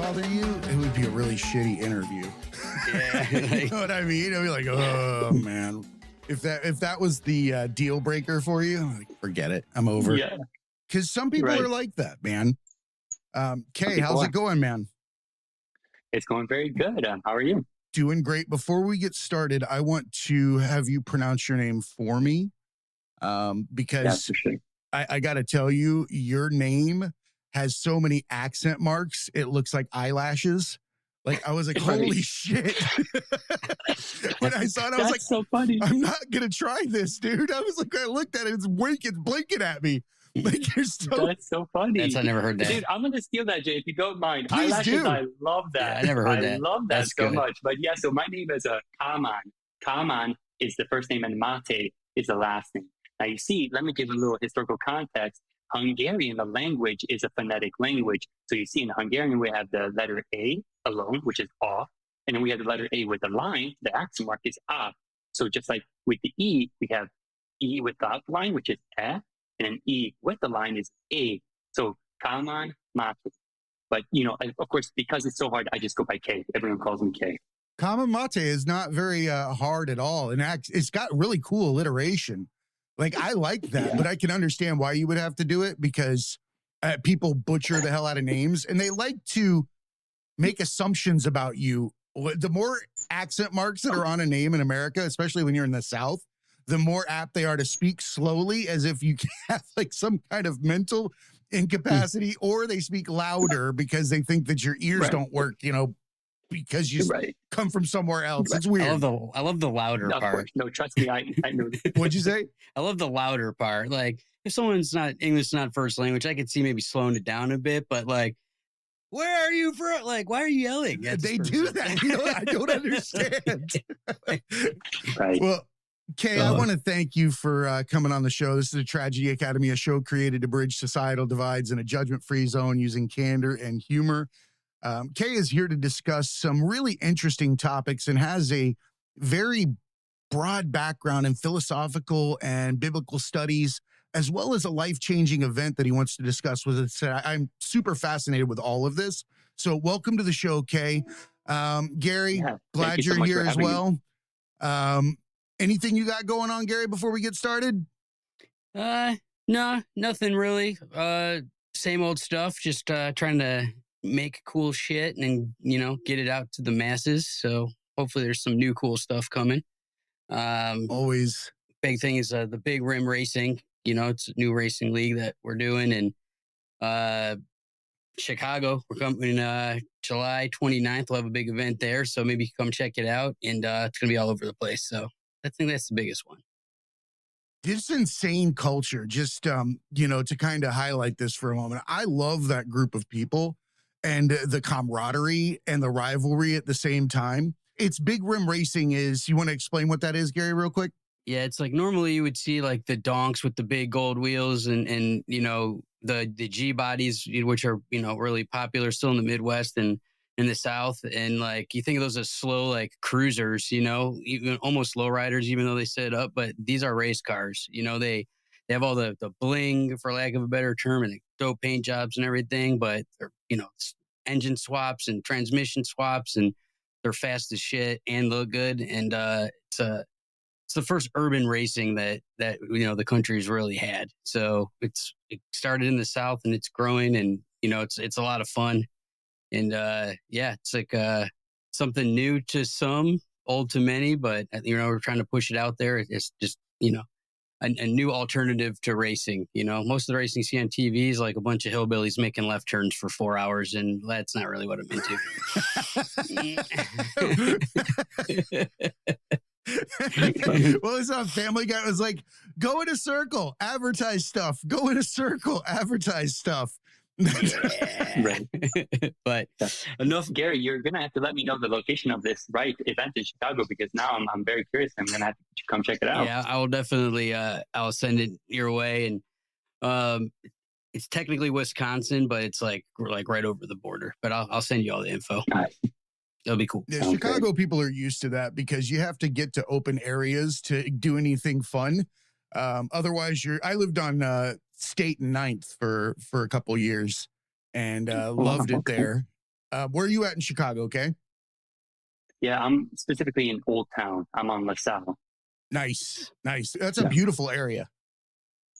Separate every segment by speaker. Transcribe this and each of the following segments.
Speaker 1: bother you, it would be a really shitty interview.
Speaker 2: Yeah.
Speaker 1: You know what I mean? I'd be like, oh man. If that was the deal breaker for you, I'm like, forget it. I'm over.
Speaker 3: Yeah.
Speaker 1: Because some people are like that, man. Kay, how's it going, man?
Speaker 3: It's going very good. How are you?
Speaker 1: Doing great. Before we get started, I want to have you pronounce your name for me. Because
Speaker 3: for sure.
Speaker 1: I got to tell you, your name has so many accent marks. It looks like eyelashes. Like, I was like, holy shit. When I saw it, I was like,
Speaker 3: so funny.
Speaker 1: I'm not going to try this, dude. I was like, I looked at it, it's blinking at me. Like, you're so...
Speaker 3: That's so funny.
Speaker 2: I never heard that.
Speaker 3: Dude, I'm going to steal that, Jay, if you don't mind.
Speaker 1: Please
Speaker 3: Eyelashes,
Speaker 1: do.
Speaker 3: I love that.
Speaker 2: Yeah, I never heard that.
Speaker 3: I love that
Speaker 2: That's
Speaker 3: so
Speaker 2: good.
Speaker 3: much. But yeah, so my name is Kálmán. Kálmán is the first name and Máté is the last name. Now, you see, let me give a little historical context. Hungarian, the language, is a phonetic language. So you see, in Hungarian, we have the letter A alone, which is off. And then we have the letter A with the line, the accent mark is up. So just like with the E, we have E without the line, which is F, and then E with the line is A. So Kálmán, Máté. But, you know, of course, because it's so hard, I just go by K. Everyone calls me K.
Speaker 1: Common Mate is not very hard at all. And it's got really cool alliteration. Like, I like that, but I can understand why you would have to do it because people butcher the hell out of names and they like to make assumptions about you. The more accent marks that are on a name in America, especially when you're in the South, the more apt they are to speak slowly as if you have like some kind of mental incapacity, or they speak louder because they think that your ears don't work, you know, because you come from somewhere else. It's weird.
Speaker 2: I love the louder part.
Speaker 3: No, trust me, I know.
Speaker 1: What'd you say?
Speaker 2: I love the louder part. Like, if someone's not English, not first language, I could see maybe slowing it down a bit, but like, where are you from? Like, why are you yelling?
Speaker 1: They do that. You know, I don't understand.
Speaker 3: Right.
Speaker 1: Well, Kay, I want to thank you for coming on the show. This is a Tragedy Academy, a show created to bridge societal divides in a judgment-free zone using candor and humor. Kay is here to discuss some really interesting topics and has a very broad background in philosophical and biblical studies, as well as a life-changing event that he wants to discuss with us. I'm super fascinated with all of this. So welcome to the show, Kay. Gary, glad you're here as well. Anything you got going on, Gary, before we get started?
Speaker 2: No, nothing really. Same old stuff, just trying to make cool shit and, you know, get it out to the masses. So hopefully there's some new cool stuff coming.
Speaker 1: Always.
Speaker 2: Big thing is the big rim racing. You know, it's a new racing league that we're doing. And Chicago, we're coming July 29th. We'll have a big event there. So maybe come check it out. And it's going to be all over the place. So I think that's the biggest one.
Speaker 1: This insane culture, just, you know, to kind of highlight this for a moment. I love that group of people and the camaraderie and the rivalry at the same time. It's big rim racing is, you want to explain what that is, Gary, real quick?
Speaker 2: Yeah, it's like normally you would see like the donks with the big gold wheels and you know, the G bodies, which are, you know, really popular still in the Midwest and in the South. And like, you think of those as slow, like cruisers, you know, even almost low riders, even though they set up, but these are race cars. You know, they have all the bling, for lack of a better term, and the dope paint jobs and everything, but they're, you know, engine swaps and transmission swaps, and they're fast as shit and look good. And it's the first urban racing that you know the country's really had. So it started in the South and it's growing, and you know it's a lot of fun. And yeah, it's like something new to some, old to many, but you know we're trying to push it out there. It's just, you know, a new alternative to racing. You know, most of the racing you see on TV is like a bunch of hillbillies making left turns for 4 hours, and that's not really what I'm into.
Speaker 1: Well, it's not Family Guy. It was like, go in a circle, advertise stuff. Go in a circle, advertise stuff.
Speaker 3: Right.
Speaker 2: But enough.
Speaker 3: Gary, you're going to have to let me know the location of this event in Chicago, because now I'm very curious. I'm going to have to come check it out.
Speaker 2: Yeah, I will definitely, I'll send it your way. And it's technically Wisconsin, but it's like right over the border. But I'll send you all the info.
Speaker 3: Nice.
Speaker 2: It'll be cool.
Speaker 1: Yeah, Chicago people are used to that because you have to get to open areas to do anything fun. Otherwise, I lived on State and Ninth for a couple years and loved it there. Where are you at in Chicago? Okay.
Speaker 3: Yeah, I'm specifically in Old Town. I'm on LaSalle.
Speaker 1: Nice. That's a beautiful area.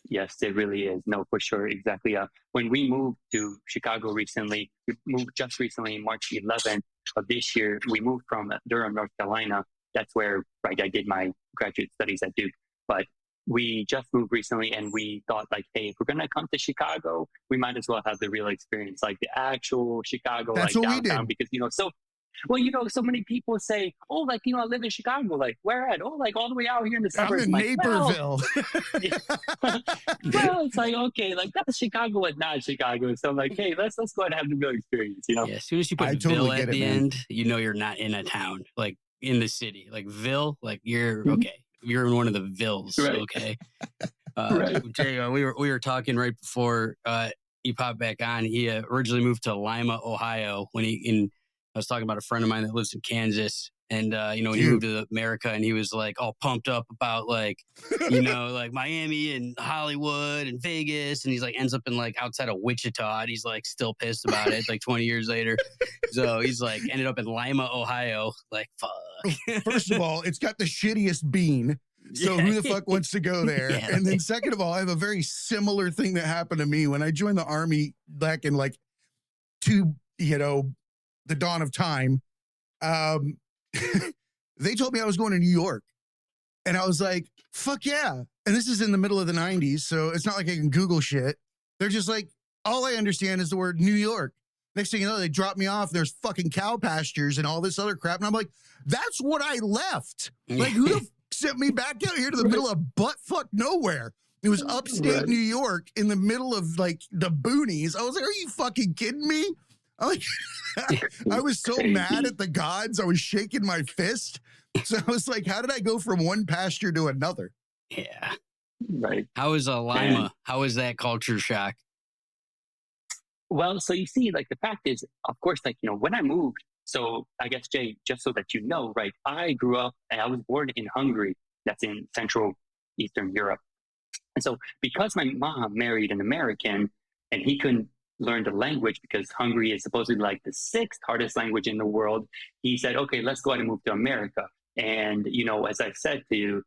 Speaker 3: Yes, it really is. No, for sure. Exactly. When we moved to Chicago recently, we moved just recently, March 11th of this year. We moved from Durham, North Carolina. That's where I did my graduate studies at Duke. But we just moved recently, and we thought, like, hey, if we're gonna come to Chicago, we might as well have the real experience, like the actual Chicago,
Speaker 1: That's
Speaker 3: like
Speaker 1: what we
Speaker 3: downtown,
Speaker 1: did.
Speaker 3: because so many people say, oh, like, I live in Chicago. Like, where at? Oh, like all the way out here in the
Speaker 1: I'm
Speaker 3: suburbs.
Speaker 1: in
Speaker 3: Like,
Speaker 1: Naperville.
Speaker 3: well, it's like, okay, like that's Chicago and not Chicago. So I'm like, hey, let's go ahead and have the real experience,
Speaker 2: Yeah, as soon as you put
Speaker 1: I
Speaker 2: Ville
Speaker 1: totally
Speaker 2: at
Speaker 1: get it,
Speaker 2: the
Speaker 1: man.
Speaker 2: end, you're not in a town, like in the city. Like Ville, like you're okay. You're in one of the Villes,
Speaker 3: Right.
Speaker 2: okay?
Speaker 3: Right.
Speaker 2: Jay, we were talking right before he popped back on. He originally moved to Lima, Ohio I was talking about a friend of mine that lives in Kansas. And, when he moved to America, and he was like all pumped up about like, like Miami and Hollywood and Vegas. And he's like ends up in like outside of Wichita. And he's like still pissed about it like 20 years later. So he's like ended up in Lima, Ohio. Like, fuck.
Speaker 1: First of all, it's got the shittiest bean. So who the fuck wants to go there?
Speaker 2: Yeah.
Speaker 1: And then second of all, I have a very similar thing that happened to me when I joined the Army back in like the dawn of time. They told me I was going to New York. And I was like, fuck yeah. And this is in the middle of the 90s. So it's not like I can Google shit. They're just like, all I understand is the word New York. Next thing you know, they drop me off. There's fucking cow pastures and all this other crap. And I'm like, that's what I left. Like, who the sent me back out here to the middle of buttfuck nowhere? It was upstate New York in the middle of like the boonies. I was like, are you fucking kidding me? I was so mad at the gods. I was shaking my fist. So I was like, how did I go from one pasture to another?
Speaker 2: Yeah.
Speaker 3: Right.
Speaker 2: How is Lima? How is that culture shock?
Speaker 3: Well, so you see, like the fact is, of course, like, when I moved, so I guess, Jay, just so that you know, right, I grew up and I was born in Hungary. That's in Central Eastern Europe. And so because my mom married an American and he couldn't learn the language because Hungary is supposedly like the 6th hardest language in the world, he said, okay, let's go ahead and move to America. And, as I said to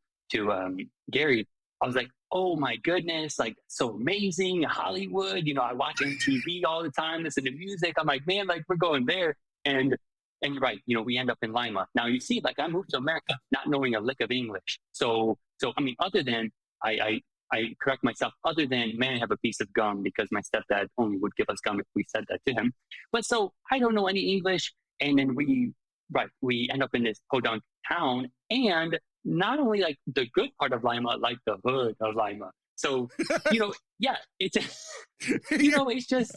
Speaker 3: Gary, I was like, oh my goodness, like so amazing, Hollywood, I watch MTV all the time, listen to music. I'm like, man, like we're going there. And you're right, we end up in Lima. Now you see, like I moved to America not knowing a lick of English. So I mean, other than I correct myself, other than, man, I have a piece of gum, because my stepdad only would give us gum if we said that to him. But so I don't know any English. And then we end up in this podunk town, and not only like the good part of Lima, like the hood of Lima. So, yeah, it's, it's just,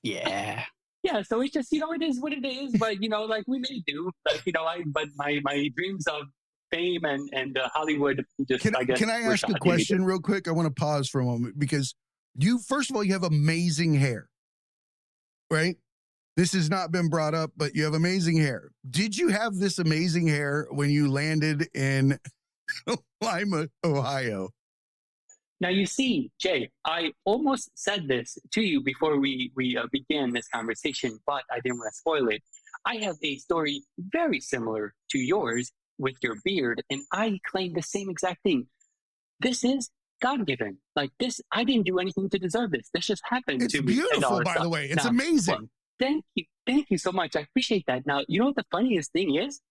Speaker 2: yeah.
Speaker 3: Yeah, so it's just, it is what it is, but, like we may do, like, but my dreams of fame and Hollywood just,
Speaker 1: can I ask a question real quick? I want to pause for a moment, because first of all, you have amazing hair, right? This has not been brought up, but you have amazing hair. Did you have this amazing hair when you landed in Lima, Ohio?
Speaker 3: Now, you see, Jay, I almost said this to you before we began this conversation, but I didn't want to spoil it. I have a story very similar to yours with your beard, and I claim the same exact thing. This is God-given. Like this, I didn't do anything to deserve this. This just happened to me.
Speaker 1: It's beautiful, by the way. It's amazing.
Speaker 3: Well, thank you so much. I appreciate that. Now, you know what the funniest thing is?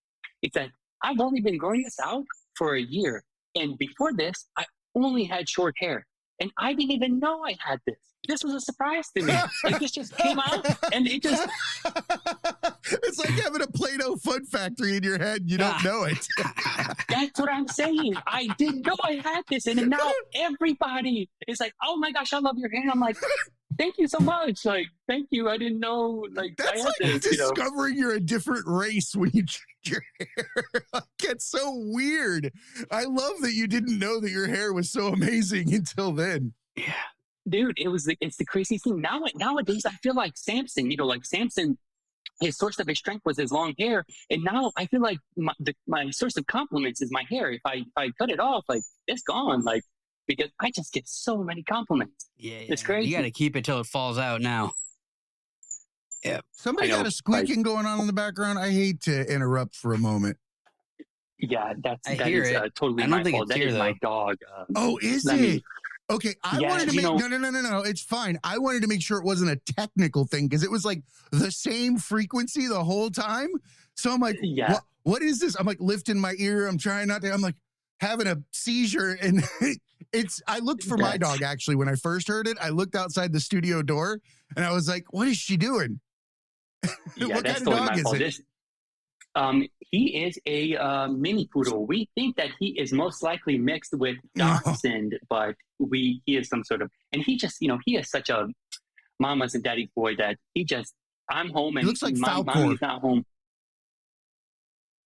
Speaker 3: It's that I've only been growing this out for a year, and before this, I only had short hair, and I didn't even know I had this. This was a surprise to me. Like this just came out, and it just.
Speaker 1: It's like having a Play-Doh fun factory in your head. You don't know it.
Speaker 3: That's what I'm saying. I didn't know I had this. And now everybody is like, oh my gosh, I love your hair. And I'm like, thank you so much. Like, thank you. I didn't know. Like,
Speaker 1: that's
Speaker 3: I had
Speaker 1: like
Speaker 3: this,
Speaker 1: discovering you're a different race when you change your hair. It's so weird. I love that you didn't know that your hair was so amazing until then.
Speaker 3: Yeah. Dude, it's the craziest thing. Nowadays, I feel like Samson, Samson, his source of his strength was his long hair. And now I feel like my source of compliments is my hair. If I cut it off, like it's gone. Like, because I just get so many compliments.
Speaker 2: Yeah.
Speaker 3: It's crazy.
Speaker 2: You got to keep it till it falls out now. Yeah.
Speaker 1: Somebody got a squeaking going on in the background. I hate to interrupt for a moment.
Speaker 3: Yeah, that
Speaker 2: hear
Speaker 3: is
Speaker 2: it.
Speaker 3: totally
Speaker 2: I don't
Speaker 3: my
Speaker 2: think
Speaker 3: fault.
Speaker 2: it's
Speaker 3: That
Speaker 2: here,
Speaker 3: is my
Speaker 2: though.
Speaker 3: dog.
Speaker 1: Oh, is
Speaker 3: let
Speaker 1: it?
Speaker 3: me-
Speaker 1: Okay, I
Speaker 3: Yeah,
Speaker 1: wanted to
Speaker 3: you
Speaker 1: make
Speaker 3: know-
Speaker 1: no. It's fine. I wanted to make sure it wasn't a technical thing because it was like the same frequency the whole time. So I'm like,
Speaker 3: Yeah.
Speaker 1: what is this? I'm like lifting my ear. I'm trying not to. I'm like having a seizure, and I looked for my dog actually when I first heard it. I looked outside the studio door, and I was like, what is she doing?
Speaker 3: Yeah,
Speaker 1: What
Speaker 3: that's
Speaker 1: kind of
Speaker 3: totally
Speaker 1: dog
Speaker 3: my
Speaker 1: is
Speaker 3: fault.
Speaker 1: it?
Speaker 3: He is a mini poodle. We think that he is most likely mixed with
Speaker 1: No.
Speaker 3: dachshund, but he is some sort of, and he just, he is such a mama's and daddy's boy that I'm home and
Speaker 1: He looks like
Speaker 3: mommy
Speaker 1: Falcor.
Speaker 3: is not home.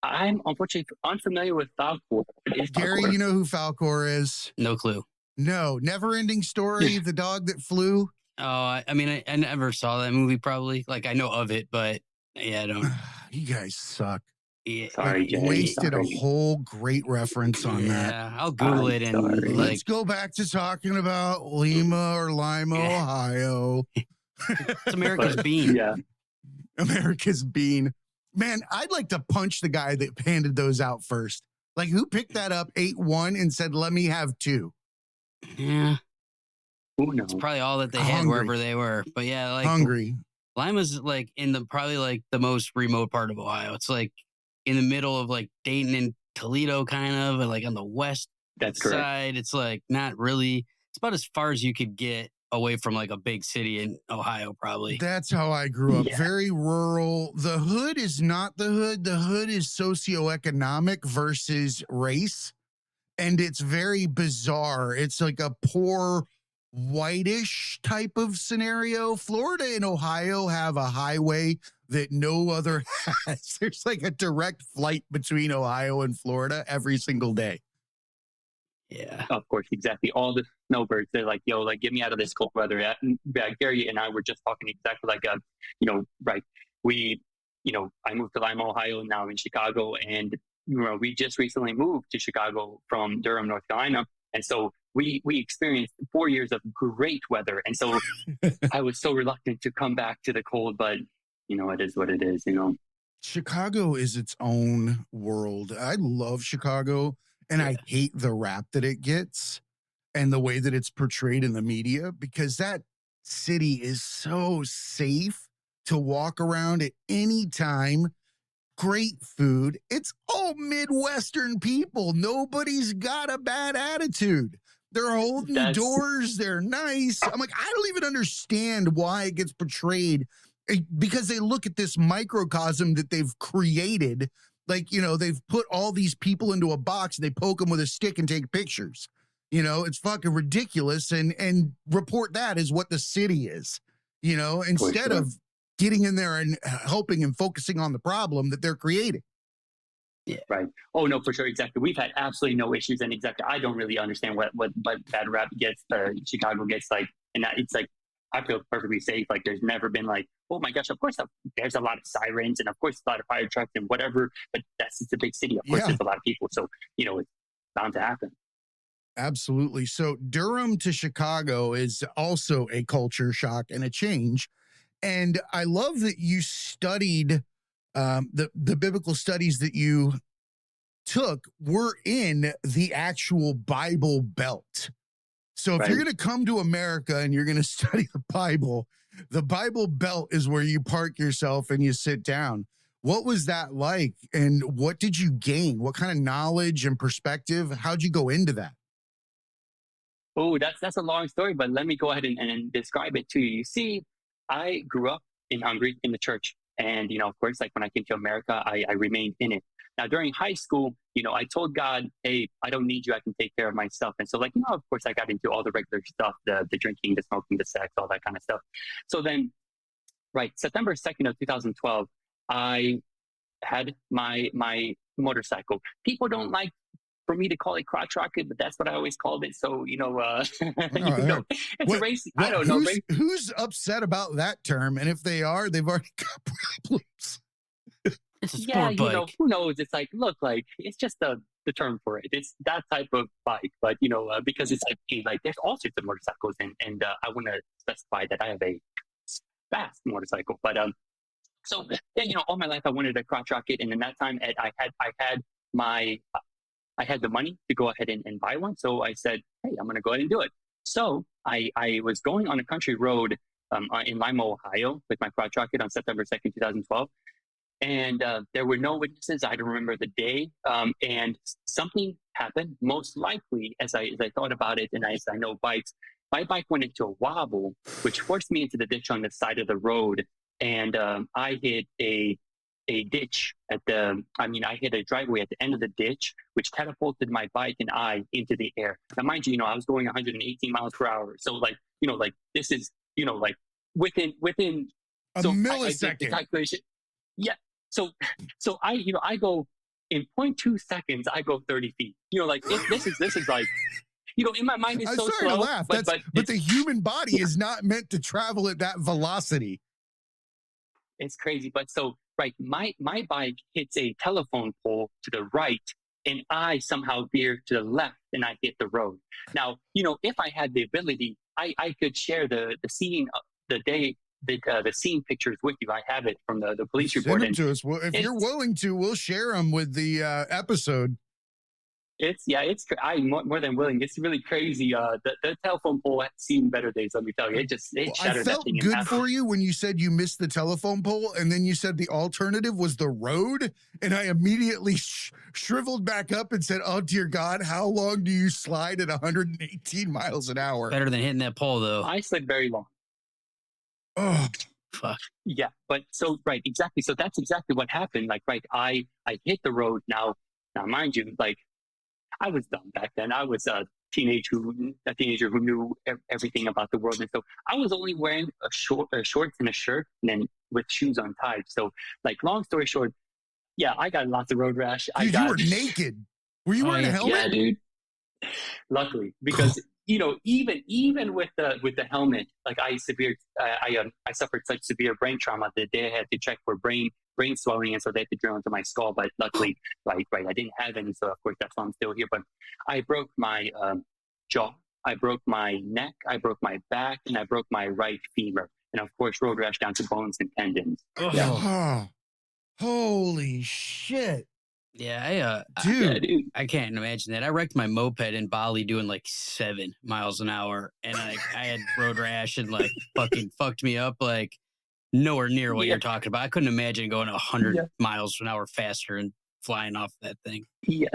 Speaker 3: I'm unfortunately unfamiliar with Falcor. What is
Speaker 1: Gary,
Speaker 3: Falcor?
Speaker 1: you know who Falcor is?
Speaker 2: No clue.
Speaker 1: No, Never Ending Story, the dog that flew.
Speaker 2: Oh, I mean, I never saw that movie. Probably, like I know of it, but yeah, I don't.
Speaker 1: You guys suck.
Speaker 2: Yeah,
Speaker 3: Sorry, Jay.
Speaker 1: Wasted
Speaker 3: Sorry.
Speaker 1: a whole great reference on that.
Speaker 2: Yeah, I'll Google
Speaker 3: I'm
Speaker 2: it and
Speaker 3: sorry.
Speaker 2: like
Speaker 1: Let's go back to talking about Lima or Lima,
Speaker 2: Yeah.
Speaker 1: Ohio.
Speaker 2: it's America's
Speaker 3: But,
Speaker 2: bean.
Speaker 3: Yeah.
Speaker 1: America's bean. Man, I'd like to punch the guy that handed those out first. Like, who picked that up, ate one, and said, let me have two?
Speaker 2: Yeah,
Speaker 3: Who knows?
Speaker 2: it's probably all that they had
Speaker 1: Hungry.
Speaker 2: wherever they were. But yeah, like
Speaker 1: Hungry.
Speaker 2: Lima's like in the probably like the most remote part of Ohio. It's like in the middle of like Dayton and Toledo, kind of, and like on the west
Speaker 3: That's correct.
Speaker 2: side. It's like not really. It's about as far as you could get away from like a big city in Ohio, probably.
Speaker 1: That's how I grew up.
Speaker 3: Yeah.
Speaker 1: Very rural. The hood is not the hood. The hood is socioeconomic versus race. And it's very bizarre. It's like a poor whitish type of scenario. Florida and Ohio have a highway that no other has. There's like a direct flight between Ohio and Florida every single day.
Speaker 2: Yeah.
Speaker 3: Of course, exactly. All the snowbirds, they're like, yo, like, get me out of this cold weather. Gary and I were just talking exactly like, right. I moved to Lima, Ohio, now in Chicago. And, we just recently moved to Chicago from Durham, North Carolina. And so we experienced 4 years of great weather. And so I was so reluctant to come back to the cold, but, it is what it is,
Speaker 1: Chicago is its own world. I love Chicago. And I hate the rap that it gets and the way that it's portrayed in the media, because that city is so safe to walk around at any time. Great food. It's all Midwestern people. Nobody's got a bad attitude. They're holding doors. They're nice. I'm like, I don't even understand why it gets portrayed, because they look at this microcosm that they've created. Like, they've put all these people into a box, they poke them with a stick and take pictures. It's fucking ridiculous. And report that as what the city is, instead of getting in there and helping and focusing on the problem that they're creating.
Speaker 3: Yeah. Right. Oh, no, for sure. Exactly. We've had absolutely no issues. And exactly, I don't really understand what bad rap gets, Chicago gets like, and it's like, I feel perfectly safe. Like, there's never been like, oh my gosh, of course, there's a lot of sirens and of course a lot of fire trucks and whatever, but that's just a big city. Of course, there's a lot of people. So, it's bound to happen.
Speaker 1: Absolutely. So Durham to Chicago is also a culture shock and a change. And I love that you studied the biblical studies that you took were in the actual Bible Belt. So if you're going to come to America and you're going to study the Bible Belt is where you park yourself and you sit down. What was that like? And what did you gain? What kind of knowledge and perspective? How'd you go into that?
Speaker 3: Oh, that's a long story, but let me go ahead and describe it to you. You see, I grew up in Hungary in the church. And, of course, like when I came to America, I remained in it. Now, during high school, I told God, hey, I don't need you. I can take care of myself. And so, like, of course, I got into all the regular stuff, the drinking, the smoking, the sex, all that kind of stuff. So then, September 2nd of 2012, I had my motorcycle. People don't like for me to call it crotch rocket, but that's what I always called it. So, it's a race. I don't know.
Speaker 1: Who's upset about that term? And if they are, they've already got problems.
Speaker 2: It's a sport bike.
Speaker 3: Who knows? It's like, look, like, it's just the term for it. It's that type of bike. But, because it's like there's all sorts of motorcycles. And I want to specify that I have a fast motorcycle. But So yeah, all my life I wanted a crotch rocket, and in that time I had the money to go ahead and buy one. So I said, hey, I'm going to go ahead and do it. So I was going on a country road in Lima, Ohio with my crotch rocket on September 2nd, 2012. And there were no witnesses. I don't remember the day. And something happened, most likely, as I thought about it, and as I know bikes, my bike went into a wobble, which forced me into the ditch on the side of the road. And I hit a ditch I hit a driveway at the end of the ditch, which catapulted my bike and I into the air. Now, mind you, I was going 118 miles per hour. So this is, within
Speaker 1: a millisecond.
Speaker 3: I did the calculation. Yeah. So I go in 0.2 seconds, I go 30 feet. This is like, in my mind it's
Speaker 1: I'm
Speaker 3: so
Speaker 1: sorry
Speaker 3: slow.
Speaker 1: to laugh. But the human body is not meant to travel at that velocity.
Speaker 3: It's crazy. But so, right, my bike hits a telephone pole to the right, and I somehow veer to the left, and I hit the road. Now, if I had the ability, I could share the scene, the day, the scene pictures with you. I have it from the police report.
Speaker 1: Send them to us. Well, if you're willing to, we'll share them with the episode.
Speaker 3: I'm more than willing. It's really crazy. The telephone pole had seen better days, let me tell you. It shattered.
Speaker 1: I felt
Speaker 3: that thing
Speaker 1: good
Speaker 3: in half.
Speaker 1: for you when you said you missed the telephone pole, and then you said the alternative was the road, and I immediately shriveled back up and said, oh dear God, how long do you slide at 118 miles an hour?
Speaker 2: Better than hitting that pole, though.
Speaker 3: I slid very long.
Speaker 1: Oh,
Speaker 2: fuck.
Speaker 3: Yeah, but so, right, exactly. So that's exactly what happened. Like, right, I hit the road. Now, mind you, like, I was dumb back then. I was a teenager who knew everything about the world. And so I was only wearing shorts and a shirt, and then with shoes untied. So, like, long story short, yeah, I got lots of road rash.
Speaker 1: Dude, you were naked. Were you wearing a helmet?
Speaker 3: Yeah, dude. Luckily, because even with the helmet, like I suffered such severe brain trauma that they had to check for brain swelling, and so they had to drill into my skull. But luckily, right, I didn't have any, so of course that's why I'm still here. But I broke my jaw, I broke my neck, I broke my back, and I broke my right femur, and of course road rash down to bones and tendons.
Speaker 1: Oh. Yeah. Holy shit.
Speaker 2: Yeah,
Speaker 1: dude.
Speaker 2: I can't imagine that. I wrecked my moped in Bali doing like 7 miles an hour, and I had road rash and like fucking fucked me up like nowhere near what you're talking about. I couldn't imagine going 100 miles an hour faster and flying off that thing.
Speaker 3: Yeah.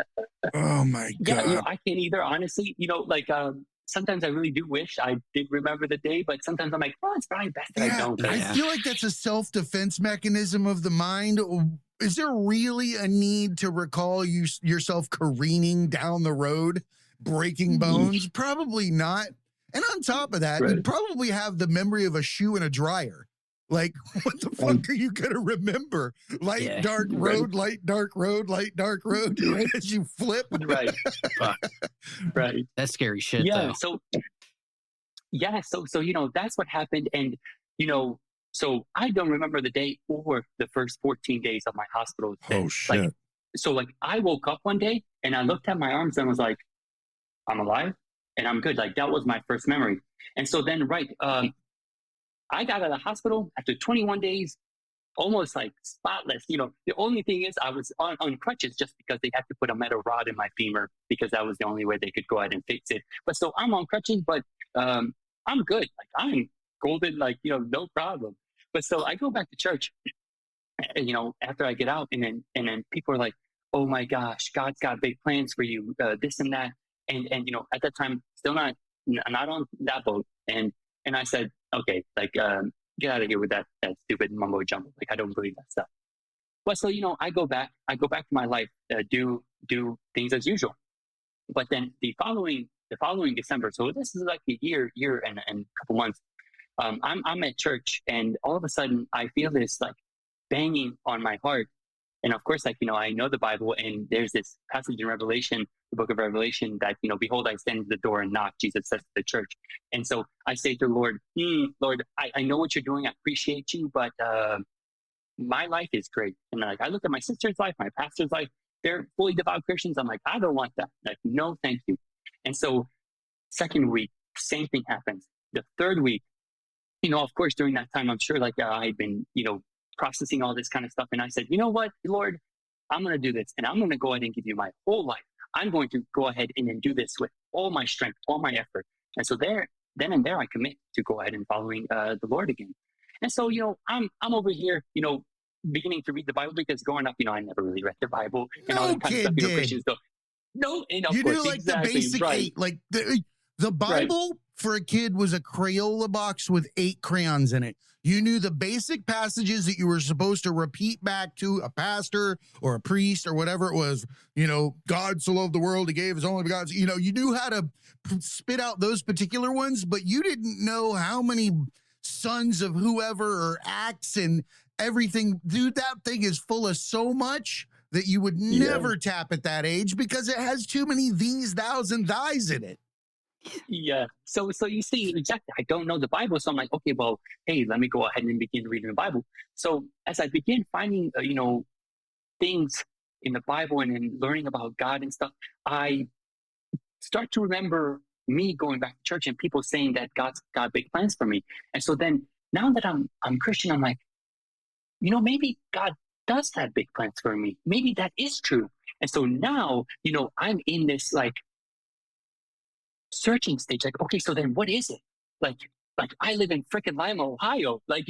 Speaker 1: Oh my God.
Speaker 3: Yeah, I can't either, honestly. Sometimes I really do wish I did remember the day, but sometimes I'm like, it's probably best that I don't.
Speaker 1: I feel like that's a self-defense mechanism of the mind. Is there really a need to recall yourself careening down the road, breaking bones? Probably not. And on top of that, you'd probably have the memory of a shoe and a dryer. Like, what the fuck are you going to remember? Light, dark road, light, dark road, light, dark road as you flip.
Speaker 3: Right. Right.
Speaker 2: That's scary shit, though.
Speaker 3: So that's what happened. And, so I don't remember the day or the first 14 days of my hospital stay.
Speaker 1: Oh, shit.
Speaker 3: I woke up one day and I looked at my arms and was like, I'm alive and I'm good. Like, that was my first memory. And so then, I got out of the hospital after 21 days, almost like spotless. The only thing is I was on crutches just because they had to put a metal rod in my femur because that was the only way they could go ahead and fix it. But so I'm on crutches, but I'm good. Like, I'm golden, like, no problem. But so I go back to church, after I get out, and then people are like, oh my gosh, God's got big plans for you, this and that. And at that time, still not on that boat. And I said, okay, like, get out of here with that stupid mumbo jumbo. Like, I don't believe that stuff. But so, I go back to my life, do things as usual. But then the following December, so this is like a year and a couple months, I'm at church, and all of a sudden I feel this like banging on my heart. And of course, like, I know the Bible, and there's this passage in Revelation, the book of Revelation, that, behold, I stand at the door and knock, Jesus says to the church. And so I say to the Lord, Lord, I know what you're doing. I appreciate you, but my life is great. And like, I look at my sister's life, my pastor's life, they're fully devout Christians. I'm like, I don't want that. Like, no, thank you. And so second week, same thing happens. The third week, of course, during that time, I'm sure like I'd been, processing all this kind of stuff. And I said, you know what, Lord, I'm going to do this, and I'm going to go ahead and give you my whole life. I'm going to go ahead and do this with all my strength, all my effort. And so then and there, I commit to go ahead and following the Lord again. And so, I'm over here, beginning to read the Bible, because growing up, I never really read the Bible and all that kind of stuff. Christians don't. No, and of
Speaker 1: you
Speaker 3: course,
Speaker 1: knew like
Speaker 3: exactly,
Speaker 1: the basic
Speaker 3: right.
Speaker 1: 8, like the Bible for a kid was a Crayola box with 8 crayons in it. You knew the basic passages that you were supposed to repeat back to a pastor or a priest or whatever it was. God so loved the world, he gave his only begotten. You knew how to spit out those particular ones, but you didn't know how many sons of whoever or acts and everything. Dude, that thing is full of so much that you would never tap at that age because it has too many these, thous, and thys in it.
Speaker 3: Yeah. So you see, exactly. I don't know the Bible, so I'm like, okay, well, hey, let me go ahead and begin reading the Bible. So as I begin finding, things in the Bible and in learning about God and stuff, I start to remember me going back to church and people saying that God's got big plans for me. And so then now that I'm Christian, I'm like, maybe God does have big plans for me. Maybe that is true. And so now, I'm in this like searching stage. Like, okay, so then what is it? Like I live in freaking Lima, Ohio. Like,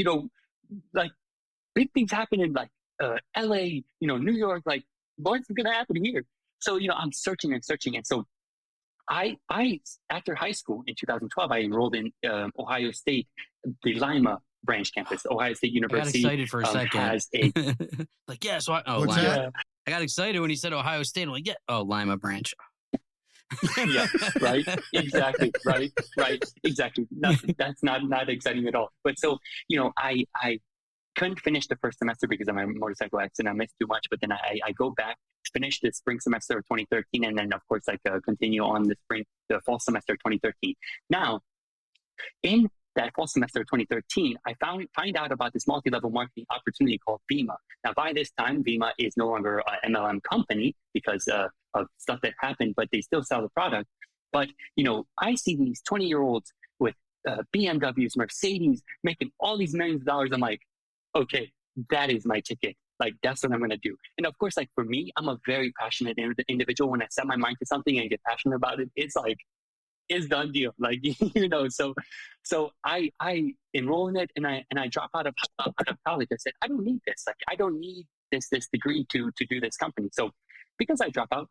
Speaker 3: like big things happen in like LA, New York. Like, what's going to happen here? So, I'm searching and searching. And so I after high school in 2012, I enrolled in Ohio State, the Lima branch campus. Ohio State University.
Speaker 2: I got excited for a second.
Speaker 3: Has a
Speaker 2: like, yeah. So
Speaker 1: What's
Speaker 2: Lima.
Speaker 1: that?
Speaker 2: I got excited when he said Ohio State. I'm like, yeah. Oh, Lima branch.
Speaker 3: Yeah, right. Exactly. Right. Exactly. That's not exciting at all. But so, I couldn't finish the first semester because of my motorcycle accident. I missed too much, but then I go back, finish the spring semester of 2013, and then of course continue on the fall semester of 2013. Now, in that fall semester of 2013, I find out about this multi-level marketing opportunity called Vima. Now, by this time, Vima is no longer an MLM company because of stuff that happened, but they still sell the product. But, I see these 20-year-olds with BMWs, Mercedes, making all these millions of dollars. I'm like, okay, that is my ticket. Like, that's what I'm going to do. And of course, like for me, I'm a very passionate individual. When I set my mind to something and get passionate about it, it's like, it's done deal. Like, so I enroll in it and I drop out of college. I said, I don't need this. Like, I don't need this degree to do this company. So because I drop out,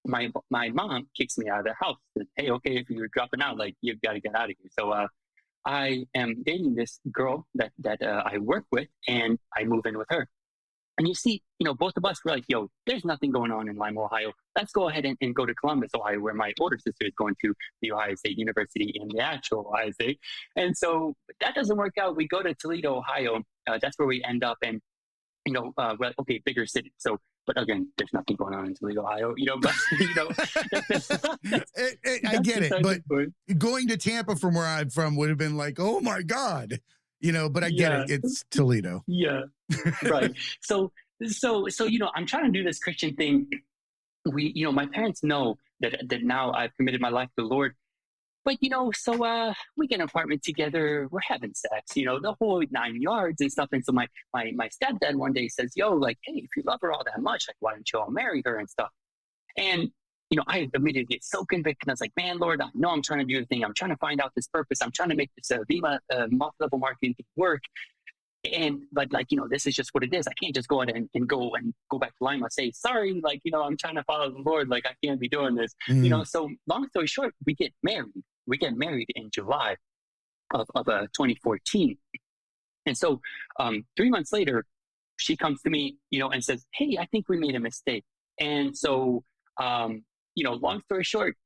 Speaker 3: my mom kicks me out of the house. Says, hey, okay, if you're dropping out, like, you've got to get out of here. So I am dating this girl that I work with, and I move in with her. And you see, both of us were like, yo, there's nothing going on in Lima, Ohio. Let's go ahead and go to Columbus, Ohio, where my older sister is going to the Ohio State University in the actual Ohio State. And so that doesn't work out. We go to Toledo, Ohio. That's where we end up. And, well, okay, bigger city. So, but again, there's nothing going on in Toledo, Ohio, but,
Speaker 1: I get it. But going to Tampa from where I'm from would have been like, oh my God, but I get it. It's Toledo.
Speaker 3: Yeah. Right. So, I'm trying to do this Christian thing. My parents know that now I've committed my life to the Lord. But, so we get an apartment together. We're having sex, the whole 9 yards and stuff. And so my stepdad one day says, yo, like, hey, if you love her all that much, like, why don't you all marry her and stuff? And, I immediately get so convicted. I was like, man, Lord, I know I'm trying to do the thing. I'm trying to find out this purpose. I'm trying to make this Vima multi-level marketing thing work. But like, this is just what it is. I can't just go ahead and go back to Lima, say, sorry, like, I'm trying to follow the Lord. Like, I can't be doing this, So long story short, we get married. We get married in July of 2014. And so 3 months later, she comes to me, and says, hey, I think we made a mistake. And so, long story short,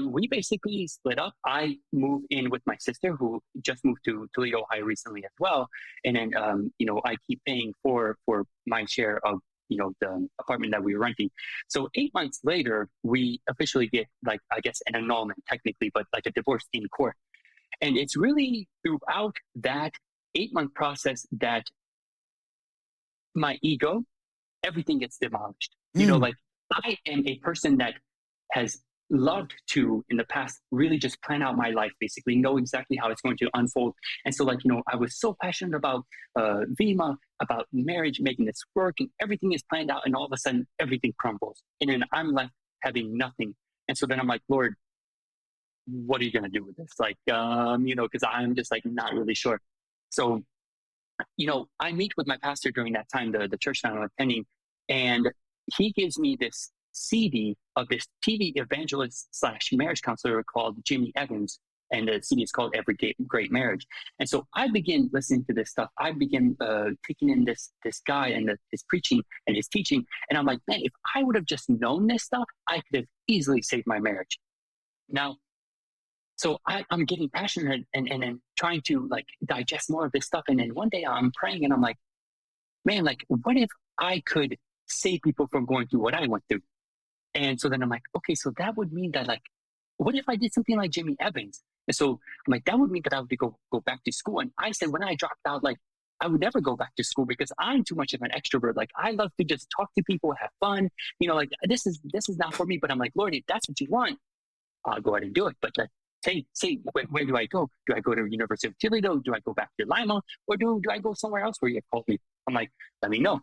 Speaker 3: we basically split up. I moved in with my sister, who just moved to Toledo, Ohio recently as well. And then, I keep paying for my share of, the apartment that we were renting. So 8 months later, we officially get, like, I guess, an annulment technically, but like a divorce in court. And it's really throughout that 8-month process that my ego, everything gets demolished. Like, I am a person that has loved to in the past really just plan out my life, basically know exactly how it's going to unfold. And so, like, I was so passionate about Vima, about marriage, making this work, and everything is planned out, and all of a sudden everything crumbles, and then I'm left having nothing. And so then I'm like, Lord, what are you going to do with this? Like, because I'm just like not really sure. So, I meet with my pastor during that time, the church that I'm attending, and he gives me this CD of this TV evangelist / marriage counselor called Jimmy Evans, and the CD is called Every Great Marriage. And so I begin listening to this stuff. I begin taking in this guy and his preaching and his teaching, and I'm like, man, if I would have just known this stuff, I could have easily saved my marriage. Now, so I'm getting passionate and trying to like digest more of this stuff. And then one day I'm praying and I'm like, man, like, what if I could save people from going through what I went through? And so then I'm like, okay, so that would mean that, like, what if I did something like Jimmy Evans? And so I'm like, that would mean that I would go back to school. And I said, when I dropped out, like, I would never go back to school because I'm too much of an extrovert. Like, I love to just talk to people, have fun. Like, this is not for me. But I'm like, Lord, if that's what you want, I'll go ahead and do it. But say, where do I go? Do I go to University of Toledo? Do I go back to Lima? Or do I go somewhere else where you have called me? I'm like, let me know.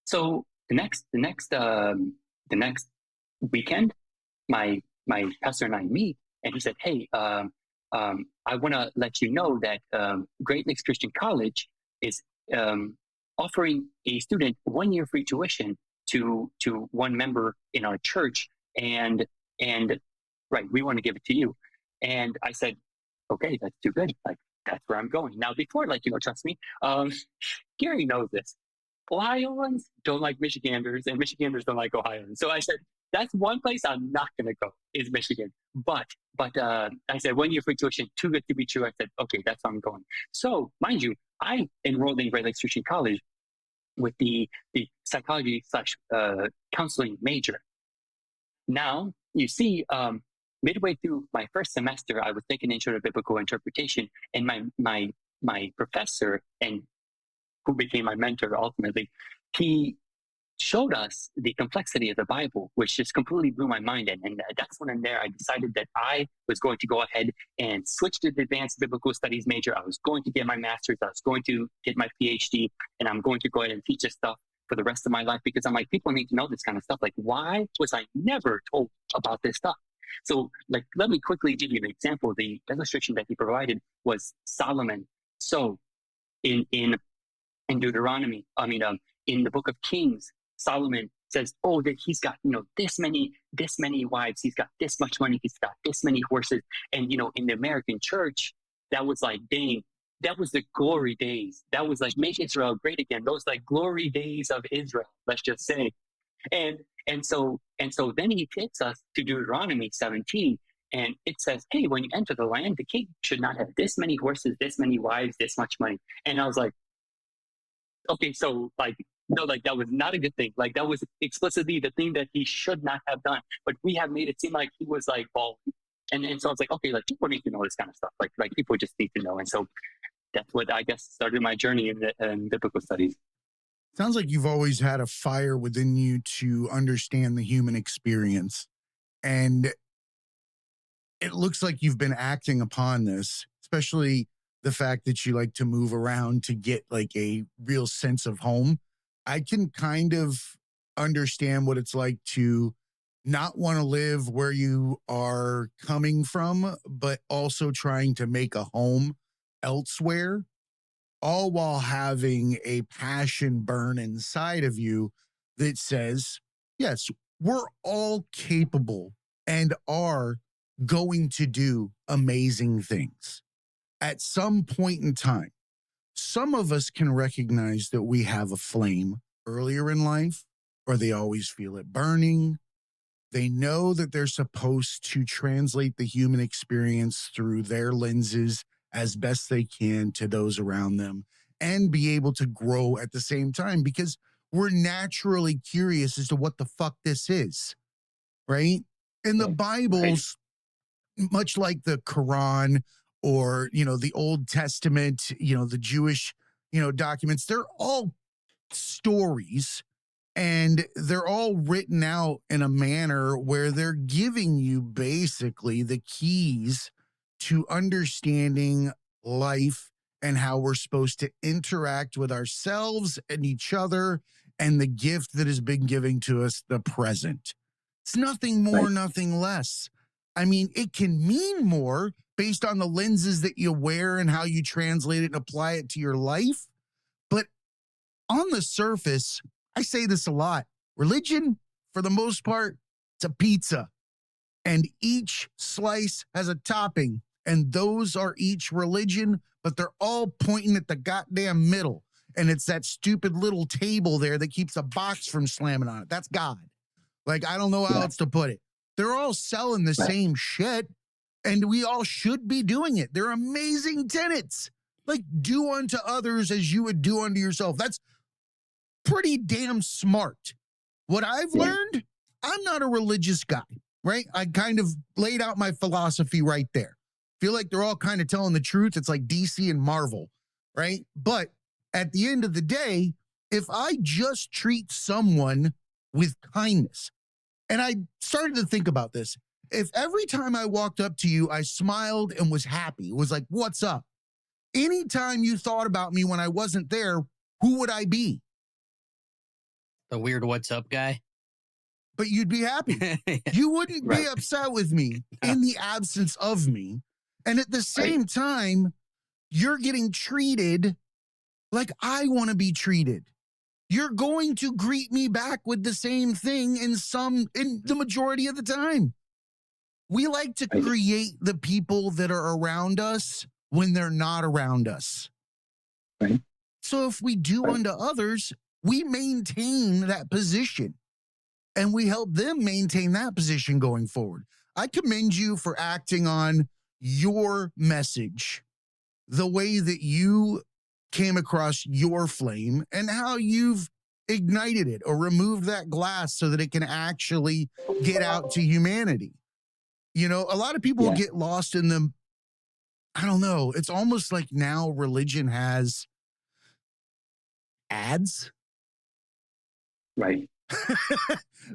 Speaker 3: So the next weekend, my pastor and I meet, and he said, hey, I want to let you know that Great Lakes Christian College is offering a student 1 year free tuition to one member in our church, and right, we want to give it to you. And I said, okay, that's too good. Like, that's where I'm going. Now, before, like, trust me, Gary knows this. Ohioans don't like Michiganders, and Michiganders don't like Ohioans. So I said, that's one place I'm not going to go, is Michigan. But I said, 1 year free tuition, too good to be true. I said, okay, that's where I'm going. So, mind you, I enrolled in Great Lakes Christian College with the psychology / counseling major. Now, you see, midway through my first semester, I was taking Intro to Biblical Interpretation, and my professor, and who became my mentor ultimately, he showed us the complexity of the Bible, which just completely blew my mind. And that's when I decided that I was going to go ahead and switch to the advanced biblical studies major. I was going to get my master's. I was going to get my PhD, and I'm going to go ahead and teach this stuff for the rest of my life, because I'm like, people need to know this kind of stuff. Like, why was I never told about this stuff? So, like, let me quickly give you an example. The illustration that he provided was Solomon. So in Deuteronomy, in the book of Kings, Solomon says, oh, that he's got, this many wives, he's got this much money, he's got this many horses. And, in the American church, that was like, dang, that was the glory days. That was like, make Israel great again. Those like glory days of Israel, let's just say. And so then he takes us to Deuteronomy 17, and it says, hey, when you enter the land, the king should not have this many horses, this many wives, this much money. And I was like, okay, so like, no, like that was not a good thing. Like that was explicitly the thing that he should not have done. But we have made it seem like he was like balling. And so I was like, okay, like people need to know this kind of stuff. Like people just need to know. And so that's what I guess started my journey in biblical studies.
Speaker 1: Sounds like you've always had a fire within you to understand the human experience. And it looks like you've been acting upon this, especially the fact that you like to move around to get like a real sense of home. I can kind of understand what it's like to not want to live where you are coming from, but also trying to make a home elsewhere, all while having a passion burn inside of you that says, yes, we're all capable and are going to do amazing things. At some point in time, some of us can recognize that we have a flame earlier in life, or they always feel it burning. They know that they're supposed to translate the human experience through their lenses as best they can to those around them and be able to grow at the same time, because we're naturally curious as to what the fuck this is, right? In the Bibles, much like the Quran or, the Old Testament, the Jewish, documents, they're all stories And they're all written out in a manner where they're giving you basically the keys to understanding life and how we're supposed to interact with ourselves and each other and the gift that has been given to us, the present. It's nothing more, nothing less. I mean, it can mean more based on the lenses that you wear and how you translate it and apply it to your life. But on the surface, I say this a lot. Religion, for the most part, it's a pizza. And each slice has a topping. And those are each religion, but they're all pointing at the goddamn middle. And it's that stupid little table there that keeps a box from slamming on it. That's God. Like, I don't know how else to put it. They're all selling the same shit. And we all should be doing it. They're amazing tenets. Like, do unto others as you would do unto yourself. That's pretty damn smart. What I've learned, I'm not a religious guy, right? I kind of laid out my philosophy right there. Feel like they're all kind of telling the truth. It's like DC and Marvel, right? But at the end of the day, if I just treat someone with kindness, and I started to think about this, if every time I walked up to you, I smiled and was happy, was like, what's up? Anytime you thought about me when I wasn't there, who would I be?
Speaker 2: The weird what's up guy.
Speaker 1: But you'd be happy. You wouldn't be upset with me in the absence of me. And at the same time, you're getting treated like I want to be treated. You're going to greet me back with the same thing in the majority of the time. We like to create the people that are around us when they're not around us.
Speaker 3: Right.
Speaker 1: So if we do unto others, we maintain that position and we help them maintain that position going forward. I commend you for acting on your message, the way that you came across your flame and how you've ignited it or removed that glass so that it can actually get out to humanity. You know, a lot of people get lost in them. I don't know. It's almost like now religion has ads.
Speaker 3: Right.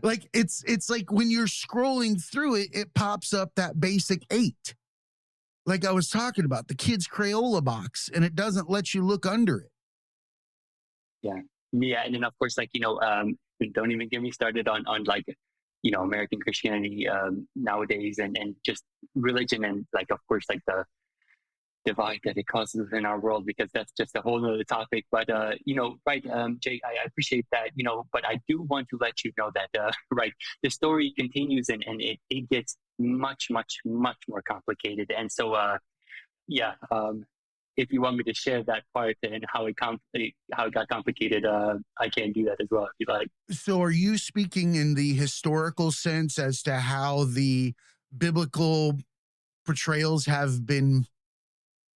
Speaker 1: Like it's like when you're scrolling through it, it pops up that basic 8. Like I was talking about, the kids' Crayola box, and it doesn't let you look under it.
Speaker 3: Yeah. Yeah. And then of course, like, don't even get me started on like, American Christianity nowadays and just religion and like, of course, like the divide that it causes in our world, because that's just a whole other topic. But, Jay, I appreciate that, but I do want to let you know that, the story continues and it gets much, much, much more complicated. And so, if you want me to share that part and how it got complicated, I can do that as well if you like.
Speaker 1: So are you speaking in the historical sense as to how the biblical portrayals have been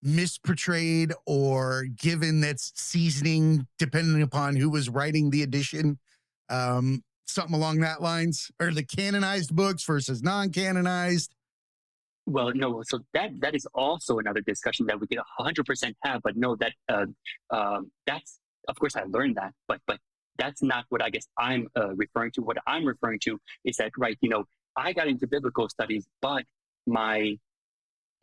Speaker 1: misportrayed or given that's seasoning depending upon who was writing the edition? Something along that lines? Or the canonized books versus non-canonized?
Speaker 3: Well, no. So that is also another discussion that we could 100% have. But no, that's, of course I learned that, but that's not what I guess I'm referring to. What I'm referring to is that I got into biblical studies, but I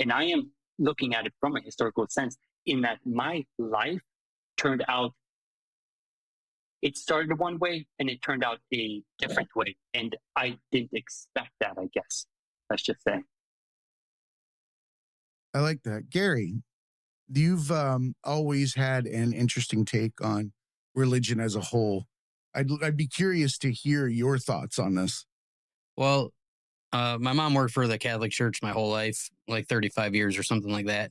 Speaker 3: am looking at it from a historical sense in that my life turned out. It started one way and it turned out a different way, and I didn't expect that. I guess let's just say.
Speaker 1: I like that. Gary, you've always had an interesting take on religion as a whole. I'd be curious to hear your thoughts on this.
Speaker 2: Well, my mom worked for the Catholic Church my whole life, like 35 years or something like that.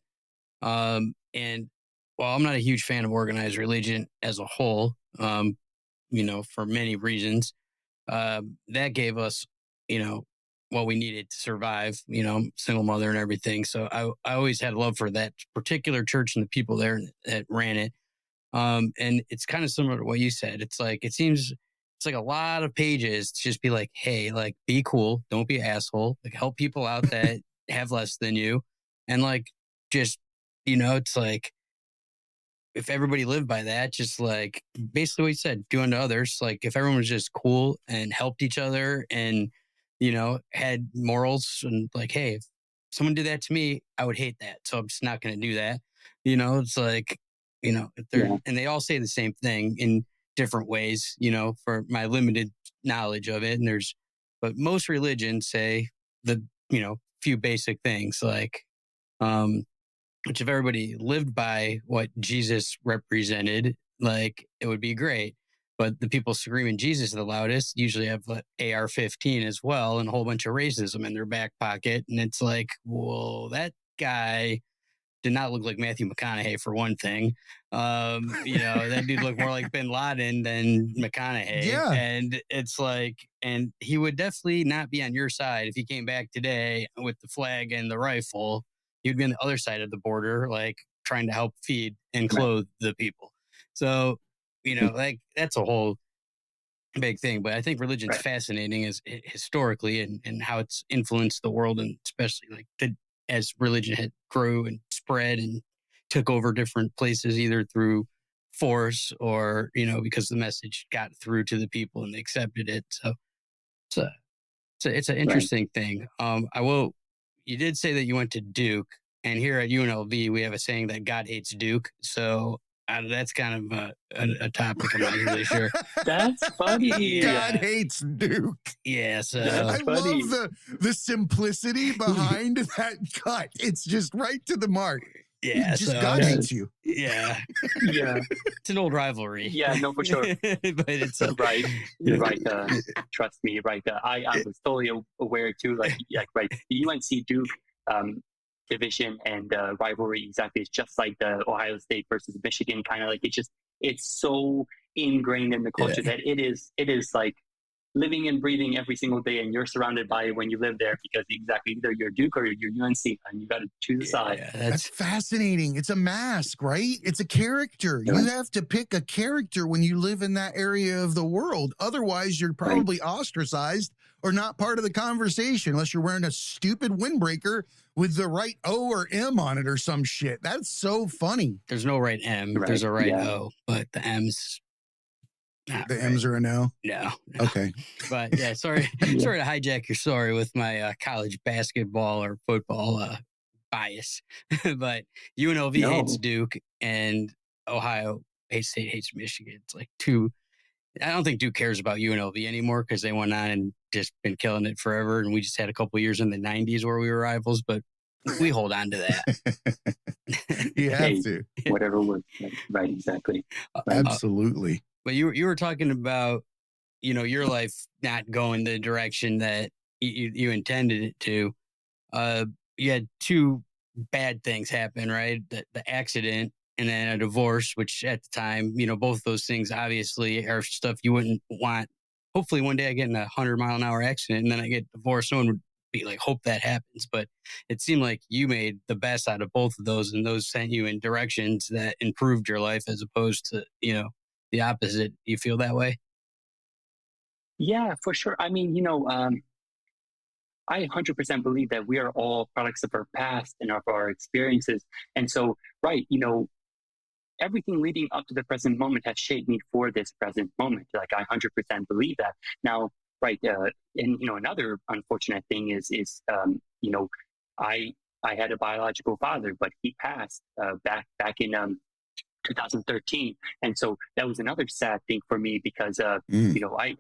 Speaker 2: And while I'm not a huge fan of organized religion as a whole, for many reasons, that gave us, what we needed to survive, single mother and everything. So I always had love for that particular church and the people there that ran it. And it's kind of similar to what you said. It's like, it's like a lot of pages to just be like, hey, like, be cool. Don't be an asshole. Like, help people out that have less than you. And like, just, it's like, if everybody lived by that, just like basically what you said, do unto others, like if everyone was just cool and helped each other and, had morals and like, hey, if someone did that to me, I would hate that. So I'm just not going to do that. It's like, if they're, and they all say the same thing in different ways, for my limited knowledge of it. But most religions say the, few basic things like, which if everybody lived by what Jesus represented, like it would be great. But the people screaming Jesus the loudest usually have AR-15 as well and a whole bunch of racism in their back pocket. And it's like, well, that guy did not look like Matthew McConaughey for one thing. That dude looked more like Bin Laden than McConaughey.
Speaker 1: Yeah.
Speaker 2: And it's like, and he would definitely not be on your side if he came back today with the flag and the rifle. He would be on the other side of the border, like trying to help feed and clothe the people. So, like that's a whole big thing. But I think religion's fascinating as historically and how it's influenced the world, and especially like as religion had grew and spread and took over different places, either through force or, because the message got through to the people and they accepted it. So it's an interesting thing. You did say that you went to Duke, and here at UNLV, we have a saying that God hates Duke. So that's kind of a topic I'm not really sure.
Speaker 3: That's funny.
Speaker 1: God hates Duke.
Speaker 2: Yeah, so
Speaker 1: I love the simplicity behind that cut. It's just right to the mark.
Speaker 2: Yeah,
Speaker 1: God hates you.
Speaker 2: Yeah,
Speaker 3: yeah.
Speaker 2: It's an old rivalry.
Speaker 3: Yeah, no, for sure.
Speaker 2: But it's
Speaker 3: right. You're right. Trust me. Right. I was totally aware too. Like right. The UNC Duke division and rivalry exactly. It's just like the Ohio State versus Michigan kind of like. It's so ingrained in the culture that it is like living and breathing every single day, and you're surrounded by it when you live there, because exactly either you're Duke or you're UNC, and you got to choose a side.
Speaker 1: Yeah, that's fascinating. It's a mask, right? It's a character. You have to pick a character when you live in that area of the world. Otherwise, you're probably ostracized or not part of the conversation unless you're wearing a stupid windbreaker with the right O or M on it or some shit. That's so funny.
Speaker 2: There's no right M.
Speaker 3: Right.
Speaker 2: There's a right O, but the M's.
Speaker 1: The M's are a no?
Speaker 2: No.
Speaker 1: Okay.
Speaker 2: But yeah, sorry to hijack your story with my college basketball or football bias. But UNLV hates Duke and Ohio State hates Michigan. It's like I don't think Duke cares about UNLV anymore because they went on and just been killing it forever. And we just had a couple of years in the 90s where we were rivals, but we hold on to that.
Speaker 1: You have to.
Speaker 3: Whatever works. Right, exactly.
Speaker 1: Absolutely.
Speaker 2: But you were talking about, your life not going the direction that you intended it to. You had two bad things happen, right? The accident and then a divorce, which at the time, both those things obviously are stuff you wouldn't want. Hopefully one day I get in 100-mile-an-hour accident and then I get divorced. No one would be like, hope that happens. But it seemed like you made the best out of both of those, and those sent you in directions that improved your life as opposed to, the opposite. You feel that way?
Speaker 3: Yeah, for sure. I mean, I 100% believe that we are all products of our past and of our experiences. And so, right, everything leading up to the present moment has shaped me for this present moment. Like, I 100% believe that. Now, right, and, another unfortunate thing is I had a biological father, but he passed back in 2013. And so that was another sad thing for me because, I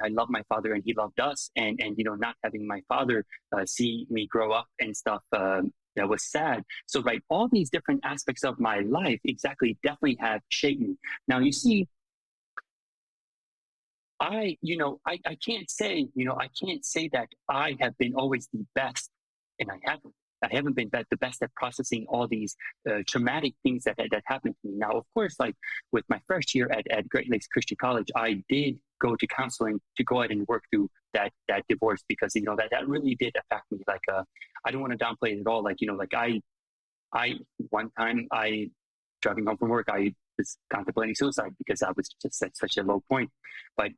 Speaker 3: love my father and he loved us. And not having my father see me grow up and stuff, that was sad. So, right, all these different aspects of my life definitely have shaped me. Now, you see, I can't say that I have been always the best, and I haven't. I haven't been the best at processing all these traumatic things that happened to me. Now, of course, like with my first year at Great Lakes Christian College, I did go to counseling to go ahead and work through that divorce because, that really did affect me. Like, I don't want to downplay it at all. Like, I one time driving home from work, I was contemplating suicide because I was just at such a low point. But,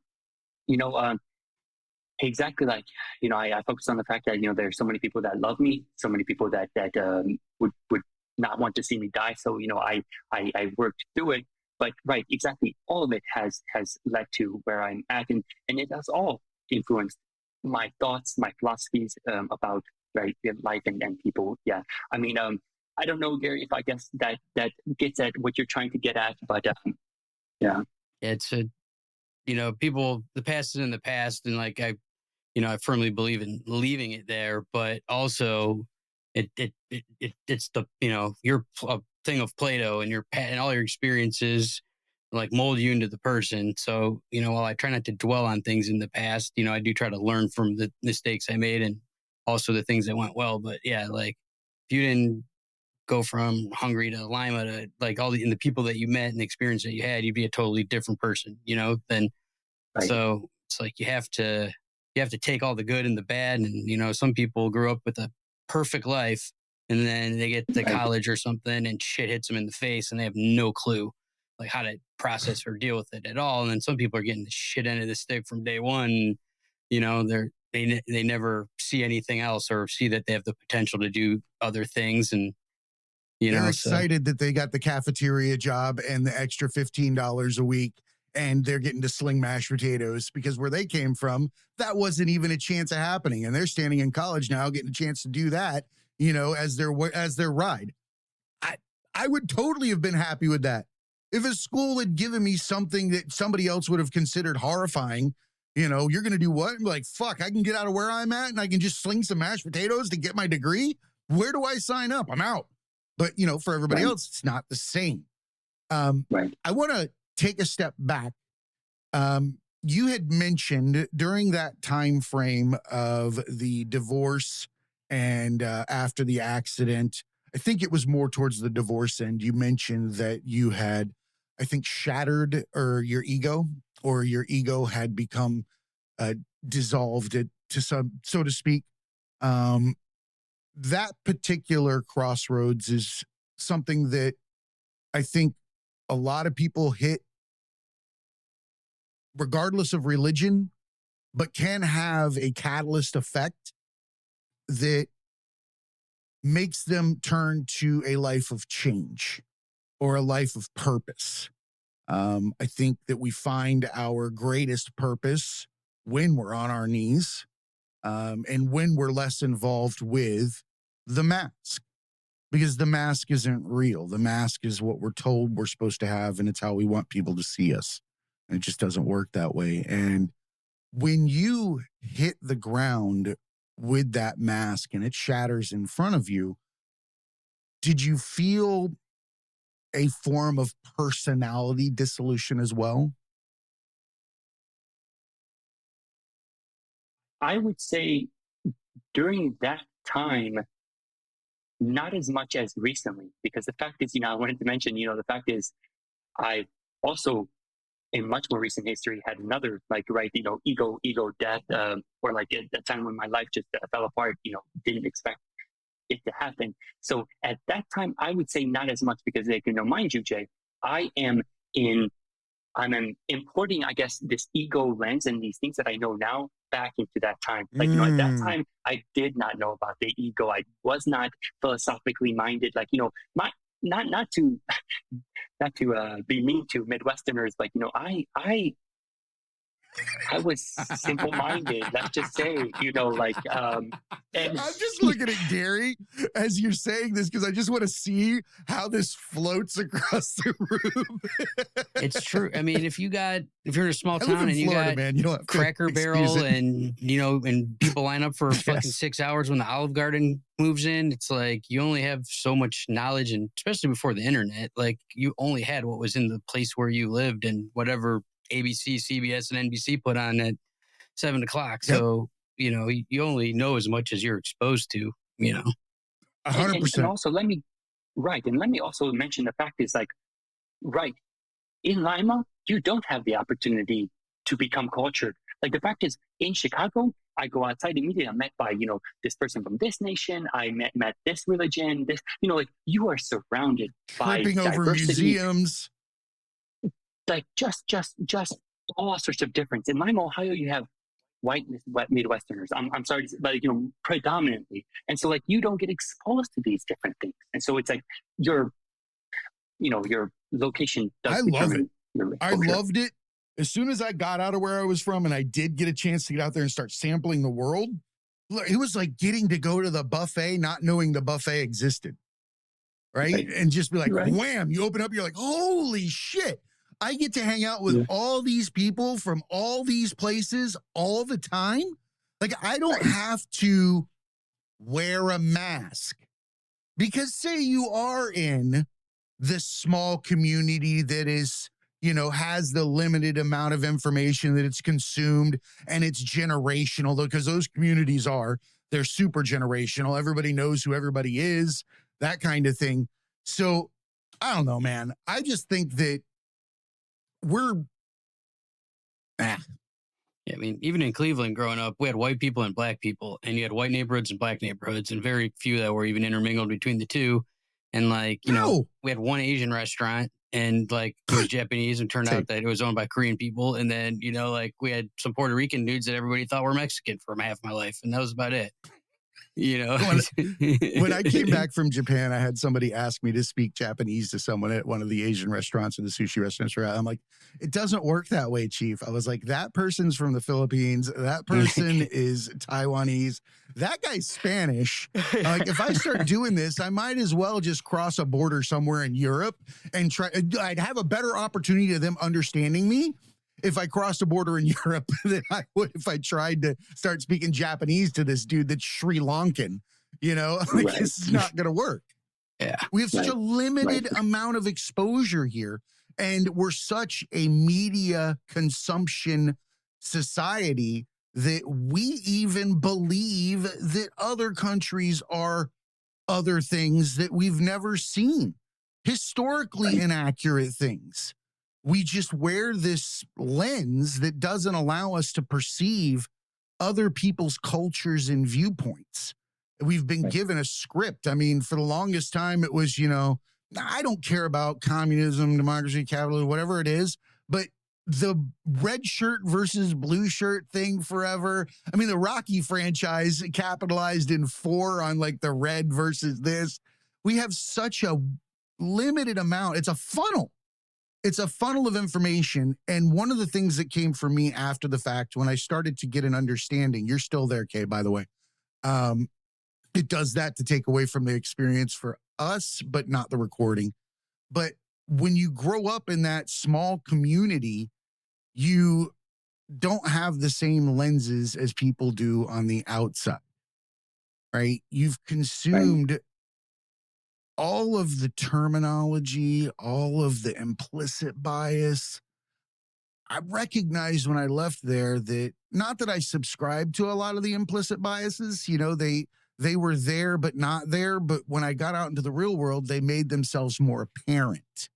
Speaker 3: exactly, like, I focus on the fact that, there's so many people that love me, so many people that would not want to see me die. So, I worked through it. But right, exactly. All of it has led to where I'm at, and it has all influenced my thoughts, my philosophies about right life and people. Yeah, I mean, I don't know, Gary, if I guess that gets at what you're trying to get at, but yeah,
Speaker 2: It's a, people, the past is in the past, and like I firmly believe in leaving it there, but also it's the, your thing of Play-Doh, and and all your experiences like mold you into the person. So, while I try not to dwell on things in the past, I do try to learn from the mistakes I made and also the things that went well. But yeah, like if you didn't go from Hungary to Lima to like and the people that you met and the experience that you had, you'd be a totally different person, than
Speaker 3: right,
Speaker 2: so it's like you have to take all the good and the bad. And, some people grew up with a perfect life and then they get to
Speaker 3: right,
Speaker 2: college or something and shit hits them in the face and they have no clue like how to process or deal with it at all. And then some people are getting the shit end of the stick from day one. They never see anything else or see that they have the potential to do other things. And,
Speaker 1: they're
Speaker 2: so
Speaker 1: excited that they got the cafeteria job and the extra $15 a week, and they're getting to sling mashed potatoes, because where they came from, that wasn't even a chance of happening. And they're standing in college now, getting a chance to do that, as their ride. I would totally have been happy with that. If a school had given me something that somebody else would have considered horrifying, you're going to do what? I'm like, fuck, I can get out of where I'm at and I can just sling some mashed potatoes to get my degree. Where do I sign up? I'm out. But, for everybody else, it's not the same.
Speaker 3: right.
Speaker 1: I want to take a step back. You had mentioned during that time frame of the divorce and after the accident, I think it was more towards the divorce end, you mentioned that you had, I think, shattered your ego had become dissolved to some, so to speak. That particular crossroads is something that I think a lot of people hit regardless of religion, but can have a catalyst effect that makes them turn to a life of change or a life of purpose. I think that we find our greatest purpose when we're on our knees, and when we're less involved with the mask, because the mask isn't real. The mask is what we're told we're supposed to have, and it's how we want people to see us. And it just doesn't work that way. And when you hit the ground with that mask and it shatters in front of you, did you feel a form of personality dissolution as well?
Speaker 3: I would say during that time, not as much as recently, because the fact is, I wanted to mention, the fact is, I also, in much more recent history, had another, like, right, ego death, or like at the time when my life just fell apart, didn't expect it to happen. So at that time, I would say not as much, because, like, mind you, Jay, I'm importing, I guess, this ego lens and these things that I know now back into that time. Like, at that time, I did not know about the ego. I was not philosophically minded. Like, not to be mean to Midwesterners, like, I was simple-minded, let's just say, and
Speaker 1: I'm just looking at Gary as you're saying this, because I just want to see how this floats across the room.
Speaker 2: it's true. I mean, if you're in a small
Speaker 1: I live
Speaker 2: town
Speaker 1: in
Speaker 2: and you
Speaker 1: Florida,
Speaker 2: got
Speaker 1: man, you don't have to
Speaker 2: Cracker
Speaker 1: excuse
Speaker 2: Barrel
Speaker 1: it.
Speaker 2: and people line up for fucking
Speaker 1: Yes.
Speaker 2: 6 hours when the Olive Garden moves in, it's like you only have so much knowledge, and especially before the internet, like you only had what was in the place where you lived and whatever ABC, CBS, and NBC put on at 7 o'clock.
Speaker 1: Yep.
Speaker 2: So, you only know as much as you're exposed to,
Speaker 1: 100%.
Speaker 3: and also let me also mention the fact is, like, right, in Lima, you don't have the opportunity to become cultured. Like, the fact is, in Chicago, I go outside immediately. I'm met by, this person from this nation. I met this religion. This, like, you are surrounded
Speaker 1: Tripping
Speaker 3: by
Speaker 1: over
Speaker 3: diversity,
Speaker 1: museums.
Speaker 3: like just all sorts of difference. In Lima, Ohio, you have white Midwesterners. I'm sorry to say, but predominantly, and so, like, you don't get exposed to these different things, and so it's like you're location does
Speaker 1: I love
Speaker 3: determine your
Speaker 1: I
Speaker 3: exposure.
Speaker 1: loved it. As soon as I got out of where I was from and I did get a chance to get out there and start sampling the world, it was like getting to go to the buffet, not knowing the buffet existed. Right. And just be like, wham, you open up, you're like, holy shit. I get to hang out with all these people from all these places all the time. Like, I don't have to wear a mask because say you are in this small community that is, you know, has the limited amount of information that it's consumed and it's generational, because those communities they're super generational. Everybody knows who everybody is, that kind of thing. So I don't know, man. I just think that
Speaker 2: Yeah, I mean, even in Cleveland growing up, we had white people and black people, and you had white neighborhoods and black neighborhoods, and very few that were even intermingled between the two. And like, you know, we had one Asian restaurant and like it was Japanese and turned out that it was owned by Korean people. And then, you know, like we had some Puerto Rican dudes that everybody thought were Mexican for half my life. And that was about it. You know,
Speaker 1: when I came back from Japan, I had somebody ask me to speak Japanese to someone at one of the Asian restaurants or the sushi restaurants. I'm like, it doesn't work that way, Chief. I was like, that person's from the Philippines. That person is Taiwanese. That guy's Spanish. Like, if I start doing this, I might as well just cross a border somewhere in Europe and try. I'd have a better opportunity of them understanding me if I crossed a border in Europe than I would if I tried to start speaking Japanese to this dude that's Sri Lankan. You know, like, this is not going to work.
Speaker 2: Yeah.
Speaker 1: We have such a limited amount of exposure here, and we're such a media consumption society that we even believe that other countries are other things that we've never seen, historically inaccurate things. We just wear this lens that doesn't allow us to perceive other people's cultures and viewpoints. We've been given a script. I mean, for the longest time, it was, you know, I don't care about communism, democracy, capitalism, whatever it is, but the red shirt versus blue shirt thing forever. I mean, the Rocky franchise capitalized in 4 on like the red versus this. We have such a limited amount. It's a funnel. It's a funnel of information. And one of the things that came for me after the fact, when I started to get an understanding, you're still there, Kay, by the way. It does that to take away from the experience for us, but not the recording. But when you grow up in that small community, you don't have the same lenses as people do on the outside, right? You've consumed all of the terminology, all of the implicit bias. I recognized when I left there that, not that I subscribed to a lot of the implicit biases, you know, they were there, but not there. But when I got out into the real world, they made themselves more apparent.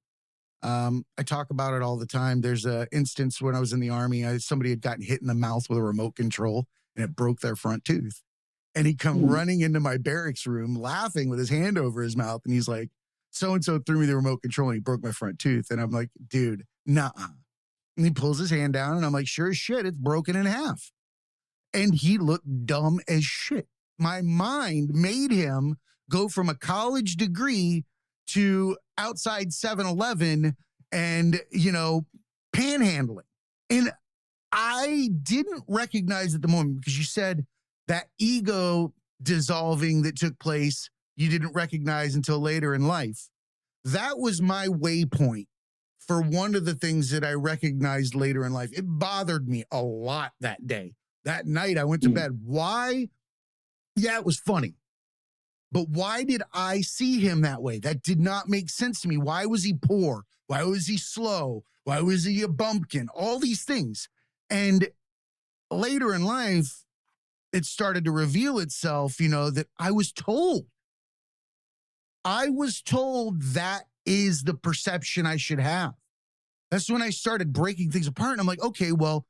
Speaker 1: I talk about it all the time. There's an instance when I was in the Army, somebody had gotten hit in the mouth with a remote control and it broke their front tooth. And he come running into my barracks room laughing with his hand over his mouth. And he's like, so-and-so threw me the remote control and he broke my front tooth. And I'm like, dude, nuh-uh. And he pulls his hand down and I'm like, sure as shit, it's broken in half. And he looked dumb as shit. My mind made him go from a college degree to outside 7-Eleven and, you know, panhandling. And I didn't recognize at the moment, because you said that ego dissolving that took place, you didn't recognize until later in life. That was my waypoint for one of the things that I recognized later in life. It bothered me a lot that day. That night I went to bed. Why? Yeah, it was funny. But why did I see him that way? That did not make sense to me. Why was he poor? Why was he slow? Why was he a bumpkin? All these things. And later in life, it started to reveal itself, you know, that I was told that is the perception I should have. That's when I started breaking things apart. And I'm like, okay, well,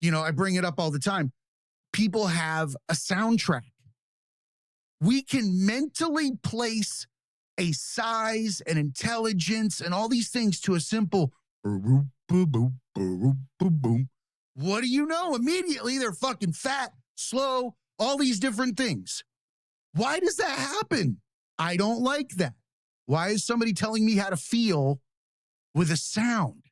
Speaker 1: you know, I bring it up all the time. People have a soundtrack. We can mentally place a size and intelligence and all these things to a simple boom, boom, boom, boom, boom. What do you know? Immediately they're fucking fat, slow, all these different things. Why does that happen? I don't like that. Why is somebody telling me how to feel with a sound.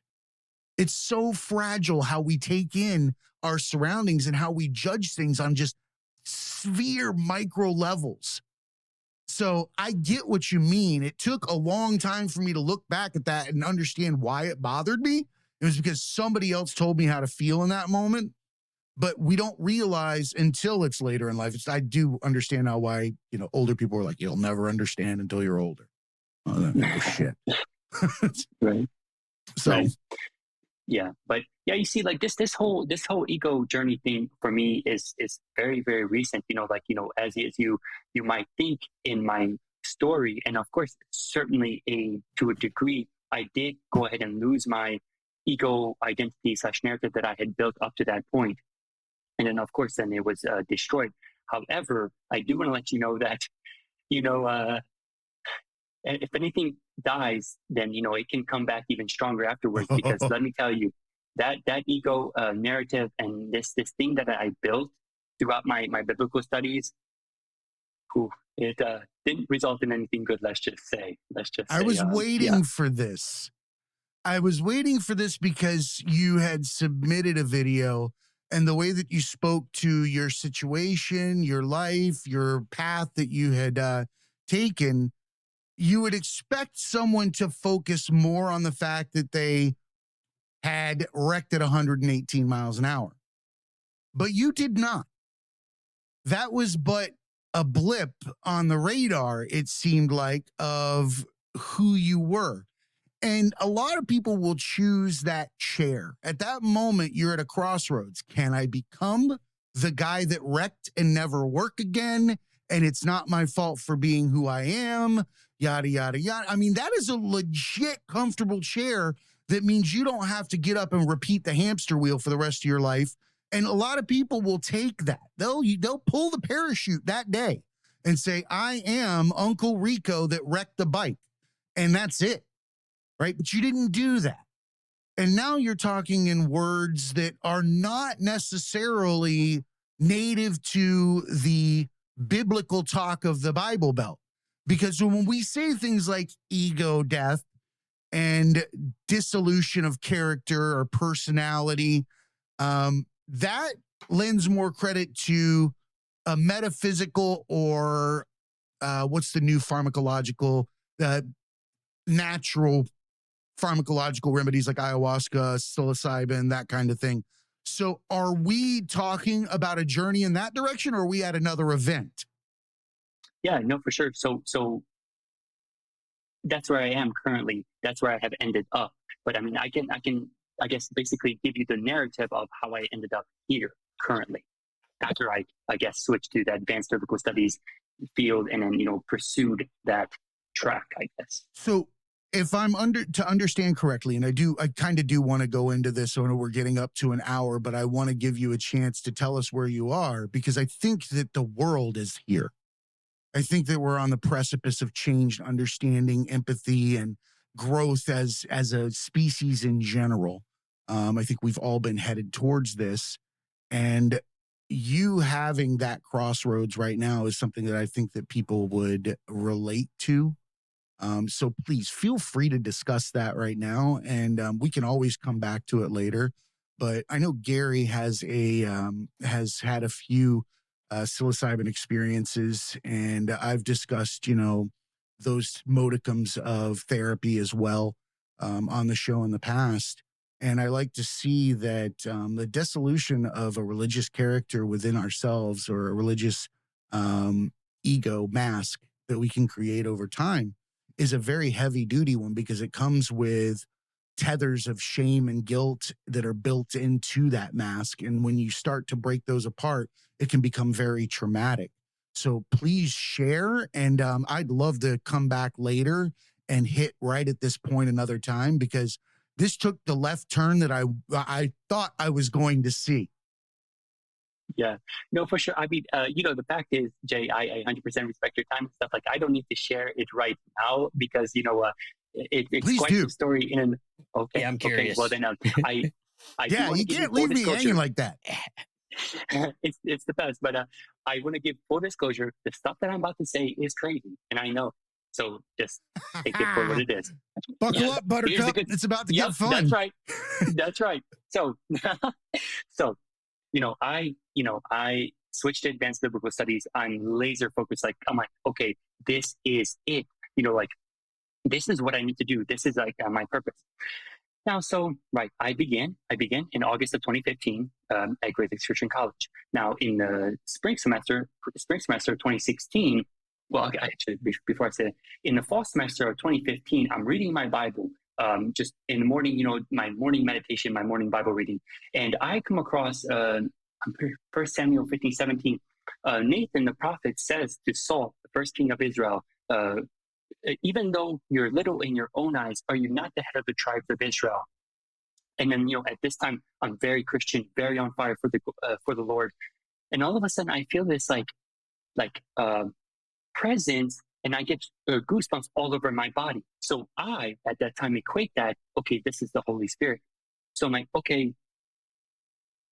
Speaker 1: It's so fragile how we take in our surroundings and how we judge things on just sphere micro levels. So I get what you mean. It took a long time for me to look back at that and understand why it bothered me. It was because somebody else told me how to feel in that moment. But we don't realize until it's later in life. I do understand now why, older people are like, you'll never understand until you're older. Oh, shit.
Speaker 3: Right.
Speaker 1: So,
Speaker 3: right. Yeah. But yeah, you see, like this whole ego journey thing for me is very, very recent, as you might think in my story. And of course, certainly to a degree, I did go ahead and lose my ego identity / narrative that I had built up to that point. And then, of course, then it was destroyed. However, I do want to let you know that, if anything dies, then, it can come back even stronger afterwards. Because let me tell you, that ego narrative and this thing that I built throughout my biblical studies, it didn't result in anything good, let's just say.
Speaker 1: I was waiting for this. I was waiting for this because you had submitted a video. And the way that you spoke to your situation, your life, your path that you had taken, you would expect someone to focus more on the fact that they had wrecked at 118 miles an hour. But you did not. That was but a blip on the radar, it seemed like, of who you were. And a lot of people will choose that chair. At that moment, you're at a crossroads. Can I become the guy that wrecked and never work again? And it's not my fault for being who I am, yada, yada, yada. I mean, that is a legit comfortable chair that means you don't have to get up and repeat the hamster wheel for the rest of your life. And a lot of people will take that. They'll pull the parachute that day and say, I am Uncle Rico that wrecked the bike. And that's it. Right? But you didn't do that. And now you're talking in words that are not necessarily native to the biblical talk of the Bible Belt. Because when we say things like ego death and dissolution of character or personality, that lends more credit to a metaphysical or what's the new pharmacological, natural pharmacological remedies like ayahuasca, psilocybin, that kind of thing. So are we talking about a journey in that direction, or are we at another event?
Speaker 3: Yeah, no, for sure. So that's where I am currently. That's where I have ended up. But I mean, I can, I guess, basically give you the narrative of how I ended up here currently, after I guess, switched to the advanced biblical studies field and then, pursued that track, I guess.
Speaker 1: So if I'm to understand correctly, and I kind of do want to go into this, I know we're getting up to an hour, but I want to give you a chance to tell us where you are, because I think that the world is here. I think that we're on the precipice of change, understanding, empathy, and growth as a species in general. I think we've all been headed towards this, and you having that crossroads right now is something that I think that people would relate to. So please feel free to discuss that right now, and we can always come back to it later. But I know Gary has had a few psilocybin experiences, and I've discussed those modicums of therapy as well on the show in the past. And I like to see that the dissolution of a religious character within ourselves, or a religious ego mask that we can create over time, is a very heavy duty one, because it comes with tethers of shame and guilt that are built into that mask. And when you start to break those apart, it can become very traumatic. So please share. And I'd love to come back later and hit right at this point another time, because this took the left turn that I thought I was going to see.
Speaker 3: Yeah, no, for sure. I mean, the fact is, Jay, I 100% respect your time and stuff. Like, I don't need to share it right now, because, it's
Speaker 1: Please
Speaker 3: quite
Speaker 1: do.
Speaker 3: the story in an, okay.
Speaker 2: Yeah, I'm curious.
Speaker 3: Okay, well then, I
Speaker 1: yeah, you can't leave me hanging like that.
Speaker 3: It's the best, but I want to give full disclosure. The stuff that I'm about to say is crazy, and I know. So just take it for what it is.
Speaker 1: Buckle up, Buttercup. It's about to get fun.
Speaker 3: That's right. That's right. So, so, I switched to advanced biblical studies. I'm laser focused. Like, I'm like, okay, this is it. Like, this is what I need to do. This is like my purpose. Now, so, right, I began in August of 2015 at Great Lakes Christian College. Now, in the spring semester of 2016, well, actually, before I say that, in the fall semester of 2015, I'm reading my Bible, just in the morning, my morning meditation, my morning Bible reading. And I come across 1 Samuel 15:17. Nathan, the prophet, says to Saul, the first king of Israel, even though you're little in your own eyes, are you not the head of the tribes of Israel? And then, at this time, I'm very Christian, very on fire for the Lord. And all of a sudden, I feel this like presence, and I get goosebumps all over my body. So I, at that time, equate that, okay, this is the Holy Spirit. So I'm like, okay,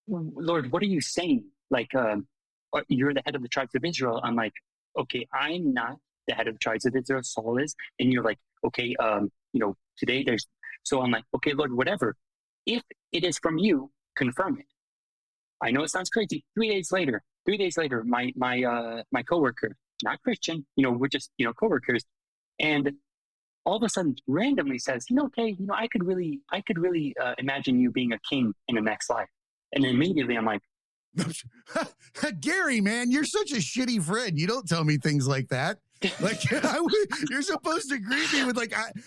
Speaker 3: Lord, what are you saying? Like, you're the head of the tribes of Israel. I'm like, okay, I'm not the head of the tribes of Israel, Saul is. And you're like, okay, today so I'm like, okay, Lord, whatever. If it is from you, confirm it. I know it sounds crazy. 3 days later, my coworker, not Christian, we're just, coworkers. And all of a sudden randomly says, okay, I could really imagine you being a king in the next life. And then immediately I'm like,
Speaker 1: Gary, man, you're such a shitty friend. You don't tell me things like that. Like, you're supposed to greet me with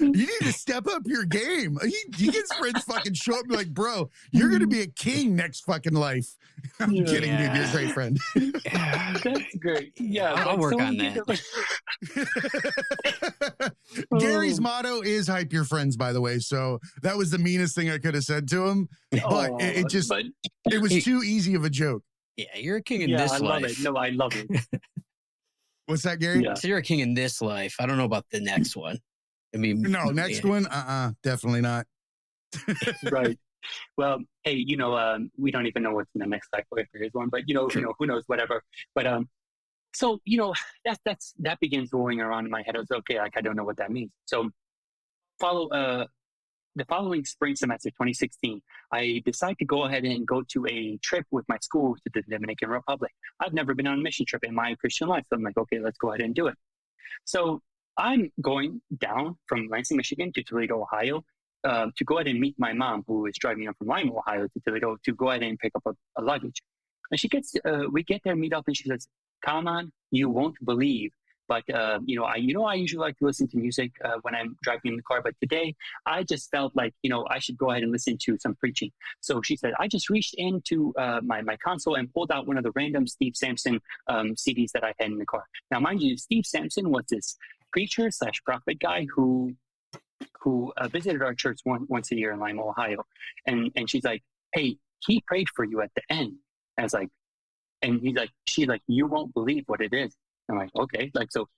Speaker 1: you need to step up your game. He gets friends fucking show up and be like, bro, you're going to be a king next fucking life. I'm kidding, dude. You're a great friend.
Speaker 3: That's great. Yeah.
Speaker 2: I'll work on that.
Speaker 1: Gary's motto is hype your friends, by the way. So that was the meanest thing I could have said to him. But it was too easy of a joke.
Speaker 2: Yeah, you're a king in this life.
Speaker 3: Love it. No, I love it.
Speaker 1: What's that, Gary?
Speaker 2: Yeah. So you're a king in this life. I don't know about the next one. I mean,
Speaker 1: no, next one, definitely not.
Speaker 3: Right. Well, hey, we don't even know what's in the next life if there is one, but who knows, whatever. But so that begins rolling around in my head. I was okay, I don't know what that means. So the following spring semester, 2016, I decided to go ahead and go to a trip with my school to the Dominican Republic. I've never been on a mission trip in my Christian life. So I'm like, okay, let's go ahead and do it. So I'm going down from Lansing, Michigan to Toledo, Ohio, to go ahead and meet my mom, who is driving up from Lima, Ohio to Toledo to go ahead and pick up a luggage. And we get there, meet up, and she says, Kálmán, you won't believe. But, I usually like to listen to music when I'm driving in the car. But today I just felt like, I should go ahead and listen to some preaching. So she said, I just reached into my console and pulled out one of the random Steve Sampson CDs that I had in the car. Now, mind you, Steve Sampson was this preacher / prophet guy who visited our church once a year in Lima, Ohio. And she's like, hey, he prayed for you at the end. I was like, and she's like, you won't believe what it is. I'm like, okay. So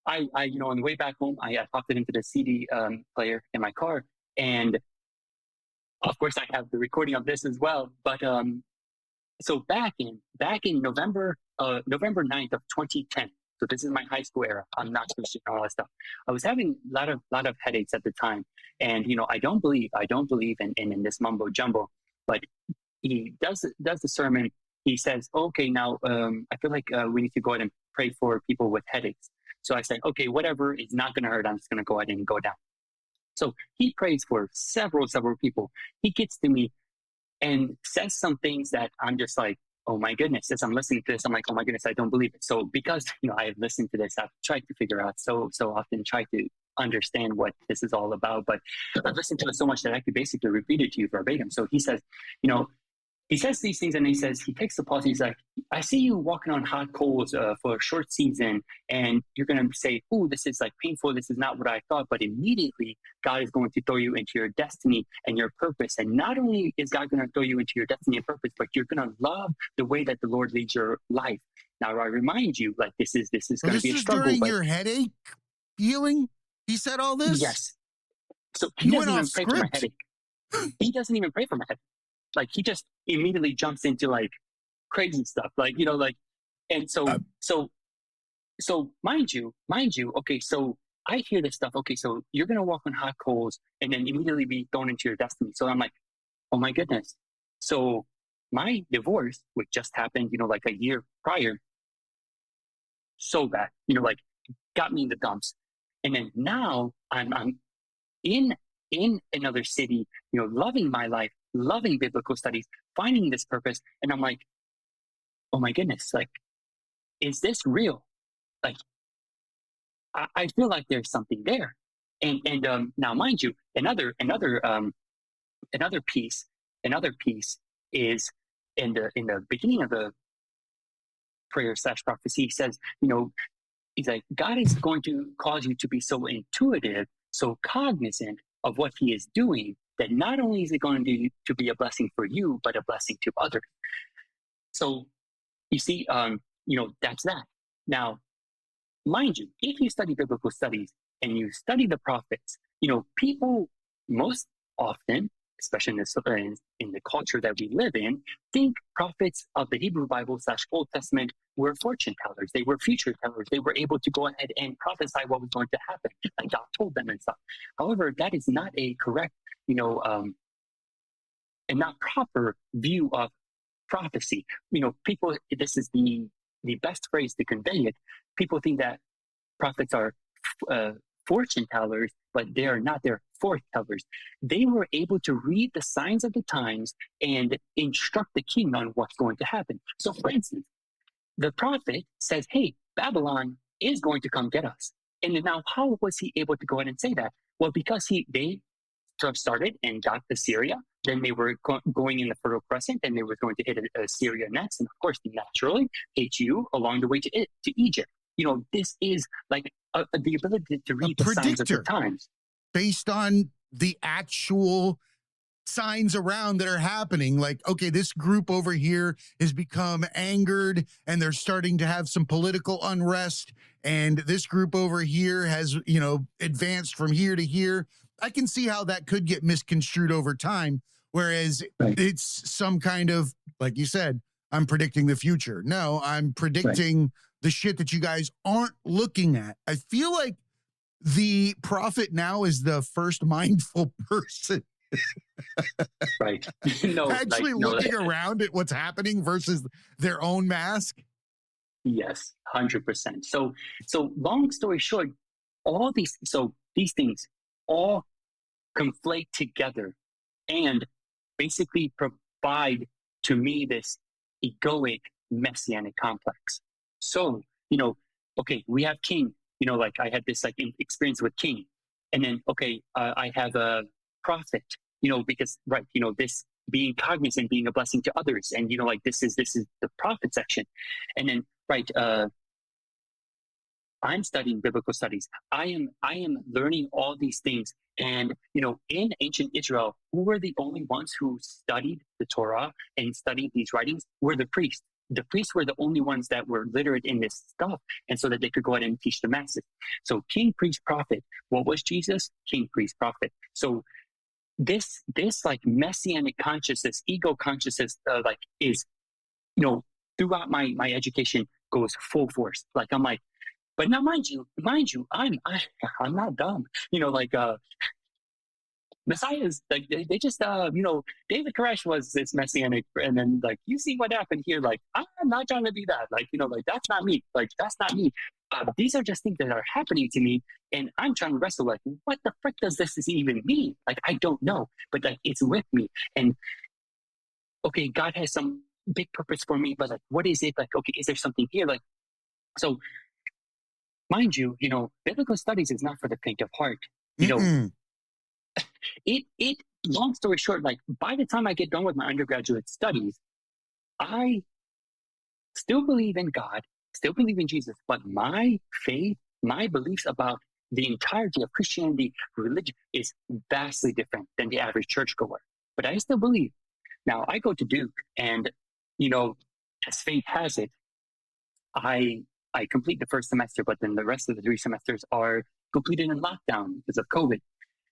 Speaker 3: I on the way back home, I popped it into the CD player in my car. And of course I have the recording of this as well. But so back in November 9th of 2010, so this is my high school era, I'm not Christian and all that stuff. I was having a lot of headaches at the time. And, I don't believe in this mumbo jumbo, but he does the sermon. He says, okay, now I feel like we need to go ahead and pray for people with headaches. So I said, okay, whatever, it's not going to hurt. I'm just going to go ahead and go down. So he prays for several people. He gets to me and says some things that I'm just like, oh my goodness, as I'm listening to this, I'm like, oh my goodness, I don't believe it. So because, I have listened to this, I've tried to figure out so often, try to understand what this is all about. But I've listened to it so much that I could basically repeat it to you verbatim. So he says, he says these things, and he takes the pause. He's like, I see you walking on hot coals for a short season, and you're going to say, oh, this is like painful. This is not what I thought. But immediately, God is going to throw you into your destiny and your purpose. And not only is God going to throw you into your destiny and purpose, but you're going to love the way that the Lord leads your life. Now, I remind you, like, this is going to be a struggle.
Speaker 1: During your headache healing, he said all this?
Speaker 3: Yes. So he doesn't even pray for my headache. He doesn't even pray for my headache. Like, he just immediately jumps into like crazy stuff, and so mind you, okay, so I hear this stuff. Okay, so you're going to walk on hot coals and then immediately be thrown into your destiny. So I'm like, oh my goodness. So my divorce, which just happened, like a year prior, so bad, like got me in the dumps. And then now I'm in another city, loving my life, loving biblical studies, finding this purpose. And I'm like, oh my goodness, like, is this real? Like, I feel like there's something there. And now, mind you, another piece is in the beginning of the prayer / prophecy. He says, he's like, God is going to cause you to be so intuitive, so cognizant of what he is doing, that not only is it going to be a blessing for you, but a blessing to others. So you see, that's that. Now, mind you, if you study biblical studies and you study the prophets, people most often, especially in the culture that we live in, think prophets of the Hebrew Bible / Old Testament were fortune tellers. They were future tellers. They were able to go ahead and prophesy what was going to happen, like God told them and stuff. However, that is not a correct, and not proper view of prophecy. People, this is the best phrase to convey it. People think that prophets are fortune tellers, but they are not. They're foretellers. They were able to read the signs of the times and instruct the king on what's going to happen. So, for instance, the prophet says, hey, Babylon is going to come get us. And now, how was he able to go ahead and say that? Well, because they started and got to Syria. Then they were going in the Fertile Crescent, and they were going to hit Syria next. And of course, naturally, hit you along the way to Egypt. This is like the ability to read the signs of the times.
Speaker 1: Based on the actual signs around that are happening. Like, okay, this group over here has become angered and they're starting to have some political unrest. And this group over here has, advanced from here to here. I can see how that could get misconstrued over time. Whereas it's some kind of, like you said, I'm predicting the future. No, I'm predicting the shit that you guys aren't looking at. I feel like the prophet now is the first mindful person.
Speaker 3: Right.
Speaker 1: Actually looking around at what's happening versus their own mask.
Speaker 3: Yes, 100%. So long story short, these things all conflate together and basically provide to me this egoic messianic complex. So, okay, we have king, like I had this experience with king. And then, okay, I have a prophet, because, this being cognizant, being a blessing to others. And, this is the prophet section. And then, I'm studying biblical studies. I am learning all these things. And, in ancient Israel, who were the only ones who studied the Torah and studied these writings were the priests. The priests were the only ones that were literate in this stuff, and so that they could go ahead and teach the masses. So king, priest, prophet. What was Jesus? King, priest, prophet. So this messianic consciousness, ego consciousness, is, throughout my education goes full force. Like I'm like, but now mind you, I'm not dumb. Messiahs, they just, David Koresh was this messianic, and then you see what happened here. I'm not trying to be that. That's not me. That's not me. These are just things that are happening to me, and I'm trying to wrestle. What the frick does this even mean? I don't know, but it's with me. And okay, God has some big purpose for me, but what is it? Okay, is there something here? So, mind you, biblical studies is not for the faint of heart. It long story short, by the time I get done with my undergraduate studies, I still believe in God, still believe in Jesus, but my faith, my beliefs about the entirety of Christianity, religion, is vastly different than the average churchgoer. But I still believe. Now, I go to Duke, and, as fate has it, I complete the first semester, but then the rest of the 3 semesters are completed in lockdown because of COVID.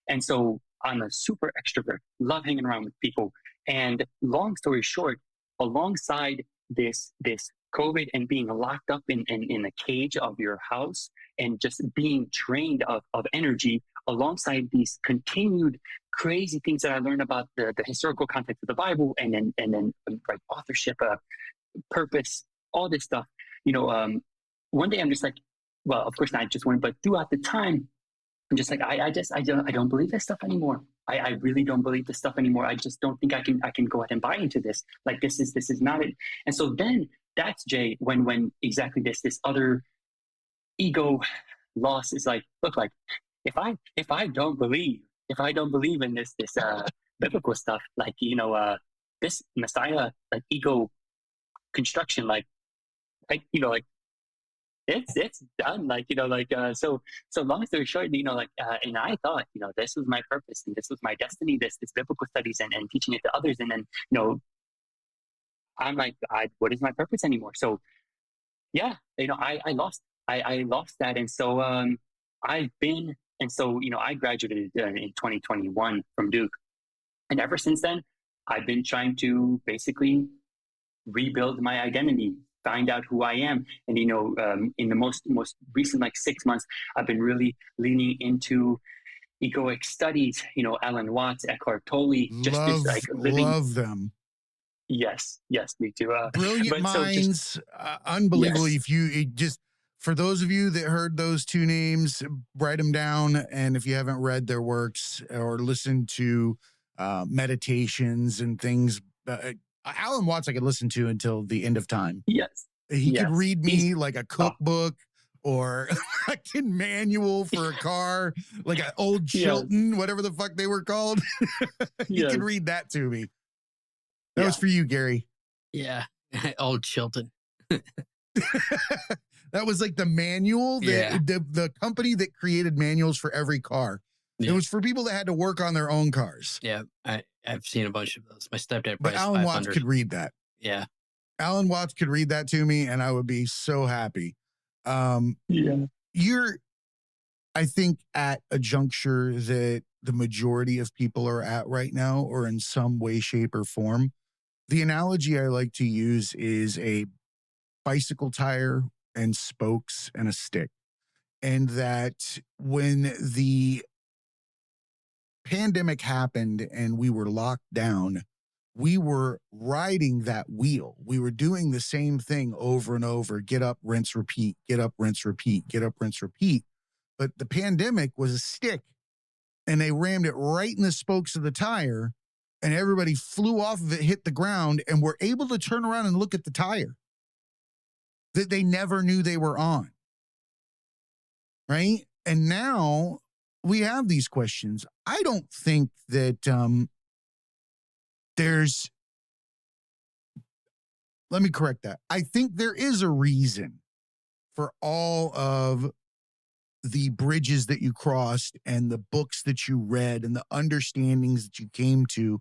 Speaker 3: And so I'm a super extrovert, love hanging around with people. And long story short, alongside this COVID and being locked up in a cage of your house and just being drained of energy alongside these continued crazy things that I learned about the historical context of the Bible and then like authorship, purpose, all this stuff. One day I'm just like, well, of course not just one, but throughout the time, I'm just like, I don't believe this stuff anymore. I really don't believe this stuff anymore. I just don't think I can go ahead and buy into this. Like this is not it. And so then that's Jay when exactly this other ego loss is like, look, like if I don't believe in this biblical stuff, like this Messiah like ego construction, like it's done. Like so long story short, and I thought this was my purpose and this was my destiny, this biblical studies and teaching it to others, and then I'm like, what is my purpose anymore? So yeah, I lost that, and so I graduated in 2021 from Duke, and ever since then I've been trying to basically rebuild my identity, find out who I am. And in the most recent 6 months, I've been really leaning into egoic studies, Alan Watts, Eckhart Tolle, living.
Speaker 1: Love them.
Speaker 3: Yes, me too.
Speaker 1: Brilliant minds, unbelievable.
Speaker 3: Yes.
Speaker 1: If you just, for those of you that heard those two names, write them down. And if you haven't read their works or listened to meditations and things, Alan Watts I could listen to until the end of time.
Speaker 3: Yes.
Speaker 1: He could read me like a cookbook or a manual for a car, like an old Chilton, whatever the fuck they were called. He could read that to me. That was for you, Gary.
Speaker 2: Yeah. Old Chilton.
Speaker 1: That was like the manual, the company that created manuals for every car. Yeah. It was for people that had to work on their own cars.
Speaker 2: Yeah, I've seen a bunch of those. My stepdad,
Speaker 1: but Alan Watts could read that.
Speaker 2: Yeah,
Speaker 1: Alan Watts could read that to me, and I would be so happy. You're, I think, at a juncture that the majority of people are at right now, or in some way, shape, or form. The analogy I like to use is a bicycle tire and spokes and a stick, and that when the pandemic happened and we were locked down, we were riding that wheel. We were doing the same thing over and over. Get up, rinse, repeat, get up, rinse, repeat, get up, rinse, repeat. But the pandemic was a stick and they rammed it right in the spokes of the tire and everybody flew off of it, hit the ground, and were able to turn around and look at the tire that they never knew they were on. Right? And now we have these questions. I don't think that let me correct that. I think there is a reason for all of the bridges that you crossed and the books that you read and the understandings that you came to,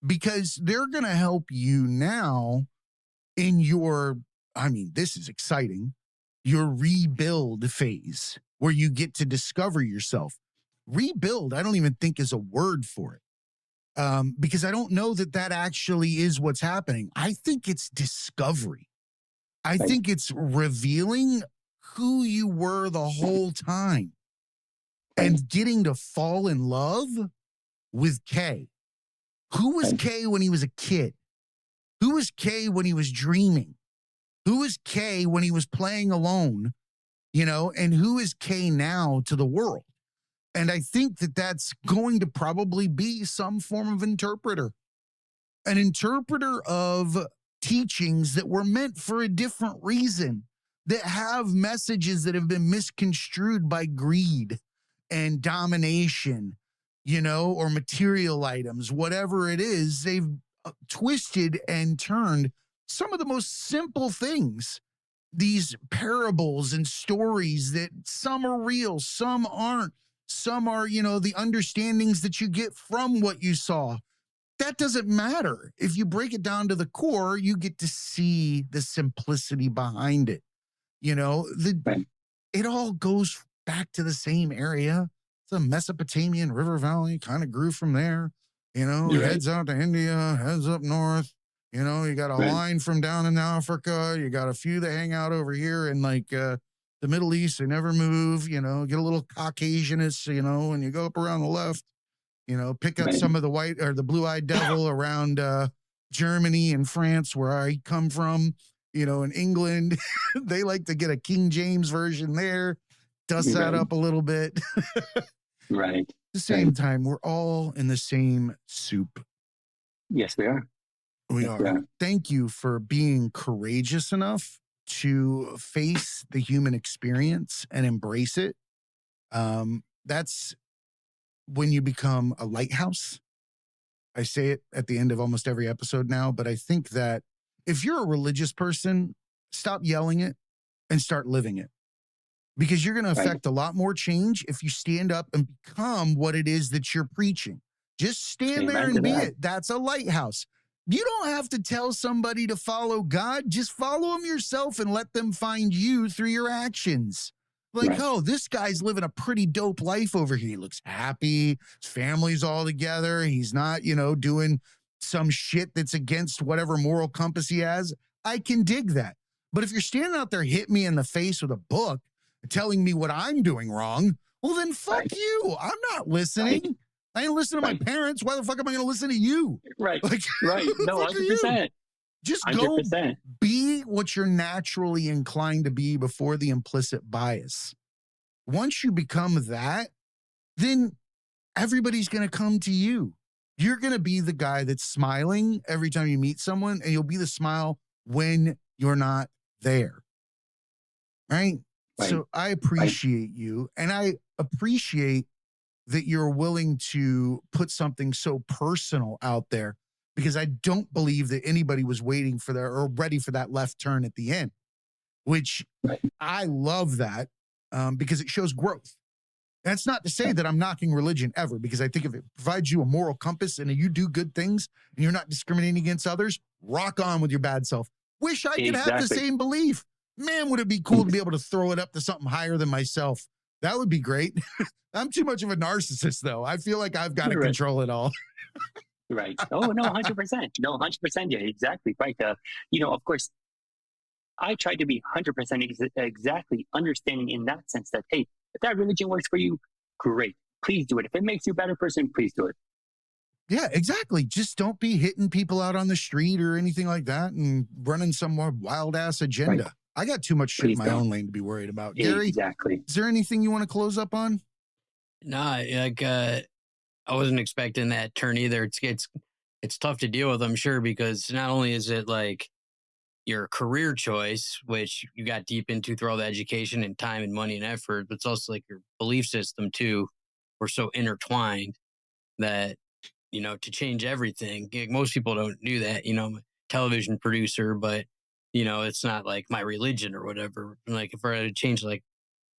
Speaker 1: because they're going to help you now in your, this is exciting, your rebuild phase where you get to discover yourself. Rebuild, I don't even think is a word for it. Because I don't know that actually is what's happening. I think it's discovery. I think it's revealing who you were the whole time and getting to fall in love with Kay. Who was Kay when he was a kid? Who was Kay when he was dreaming? Who was Kay when he was playing alone? And who is Kay now to the world? And I think that that's going to probably be some form of interpreter, an interpreter of teachings that were meant for a different reason, that have messages that have been misconstrued by greed and domination, or material items, whatever it is. They've twisted and turned some of the most simple things, these parables and stories that some are real, some aren't. Some are, the understandings that you get from what you saw. That doesn't matter. If you break it down to the core, you get to see the simplicity behind it. It all goes back to the same area. It's a Mesopotamian river valley, kind of grew from there. Heads out to India, heads up north, You know, you got a
Speaker 3: Right.
Speaker 1: line from down in Africa. You got a few that hang out over here in like the Middle East. They never move. You know, get a little Caucasianist. You know, and you go up around the left. You know, pick up
Speaker 3: Right.
Speaker 1: some of the white or the blue-eyed devil around Germany and France, where I come from. You know, in England, they like to get a King James version there. Dust that
Speaker 3: Right.
Speaker 1: up a little bit.
Speaker 3: Right.
Speaker 1: At the same time, we're all in the same soup.
Speaker 3: Yes, we are.
Speaker 1: We
Speaker 3: Yes, we
Speaker 1: are.
Speaker 3: are.
Speaker 1: Thank you for being courageous enough to face the human experience and embrace it. That's when you become a lighthouse. I say it at the end of almost every episode now, but I think that if you're a religious person, stop yelling it and start living it. Because you're going to
Speaker 3: Right.
Speaker 1: affect a lot more change if you stand up and become what it is that you're preaching. Just stand there
Speaker 3: Amen
Speaker 1: and
Speaker 3: to
Speaker 1: be
Speaker 3: that.
Speaker 1: it. That's a lighthouse. You don't have to tell somebody to follow God. Just follow him yourself and let them find you through your actions. Like,
Speaker 3: Right.
Speaker 1: oh, this guy's living a pretty dope life over here. He looks happy. His family's all together. He's not, you know, doing some shit that's against whatever moral compass he has. I can dig that. But if you're standing out there hitting me in the face with a book, telling me what I'm doing wrong, well, then fuck
Speaker 3: Right.
Speaker 1: you. I'm not listening.
Speaker 3: Right.
Speaker 1: I ain't listening to my
Speaker 3: Right.
Speaker 1: parents. Why the fuck am I going to listen to you?
Speaker 3: Right.
Speaker 1: Like,
Speaker 3: Right.
Speaker 1: who the
Speaker 3: No,
Speaker 1: fuck are you?
Speaker 3: 100%.
Speaker 1: Just go
Speaker 3: 100%.
Speaker 1: be what you're naturally inclined to be before the implicit bias. Once you become that, then everybody's going to come to you. You're going to be the guy that's smiling every time you meet someone, and you'll be the smile when you're not there. Right?
Speaker 3: Right.
Speaker 1: So I appreciate you, and I appreciate that you're willing to put something so personal out there, because I don't believe that anybody was waiting for that or ready for that left turn at the end, which
Speaker 3: Right.
Speaker 1: I love that because it shows growth. That's not to say that I'm knocking religion ever, because I think if it provides you a moral compass and you do good things and you're not discriminating against others, rock on with your bad self. Wish I could have the
Speaker 3: Exactly.
Speaker 1: same belief. Man, would it be cool to be able to throw it up to something higher than myself? That would be great. I'm too much of a narcissist, though. I feel like I've got to
Speaker 3: Right.
Speaker 1: control it all.
Speaker 3: Right. Oh, no, 100%. No, 100%. Yeah, exactly. Right. You know, of course, I try to be 100% exactly understanding in that sense that, hey, if that religion works for you, great. Please do it. If it makes you a better person, please do it.
Speaker 1: Yeah, exactly. Just don't be hitting people out on the street or anything like that and running some more wild ass agenda.
Speaker 3: Right.
Speaker 1: I got too much shit
Speaker 3: Please
Speaker 1: in my
Speaker 3: don't.
Speaker 1: own lane to be worried about. Gary,
Speaker 3: Exactly.
Speaker 1: is there anything you want to close up on?
Speaker 2: Nah, like I wasn't expecting that turn either. It's tough to deal with, I'm sure, because not only is it like your career choice, which you got deep into through all the education and time and money and effort, but it's also like your belief system too. We're so intertwined that, you know, to change everything, like, most people don't do that. You know, I'm a television producer, but you know, it's not like my religion or whatever. Like if I had to change like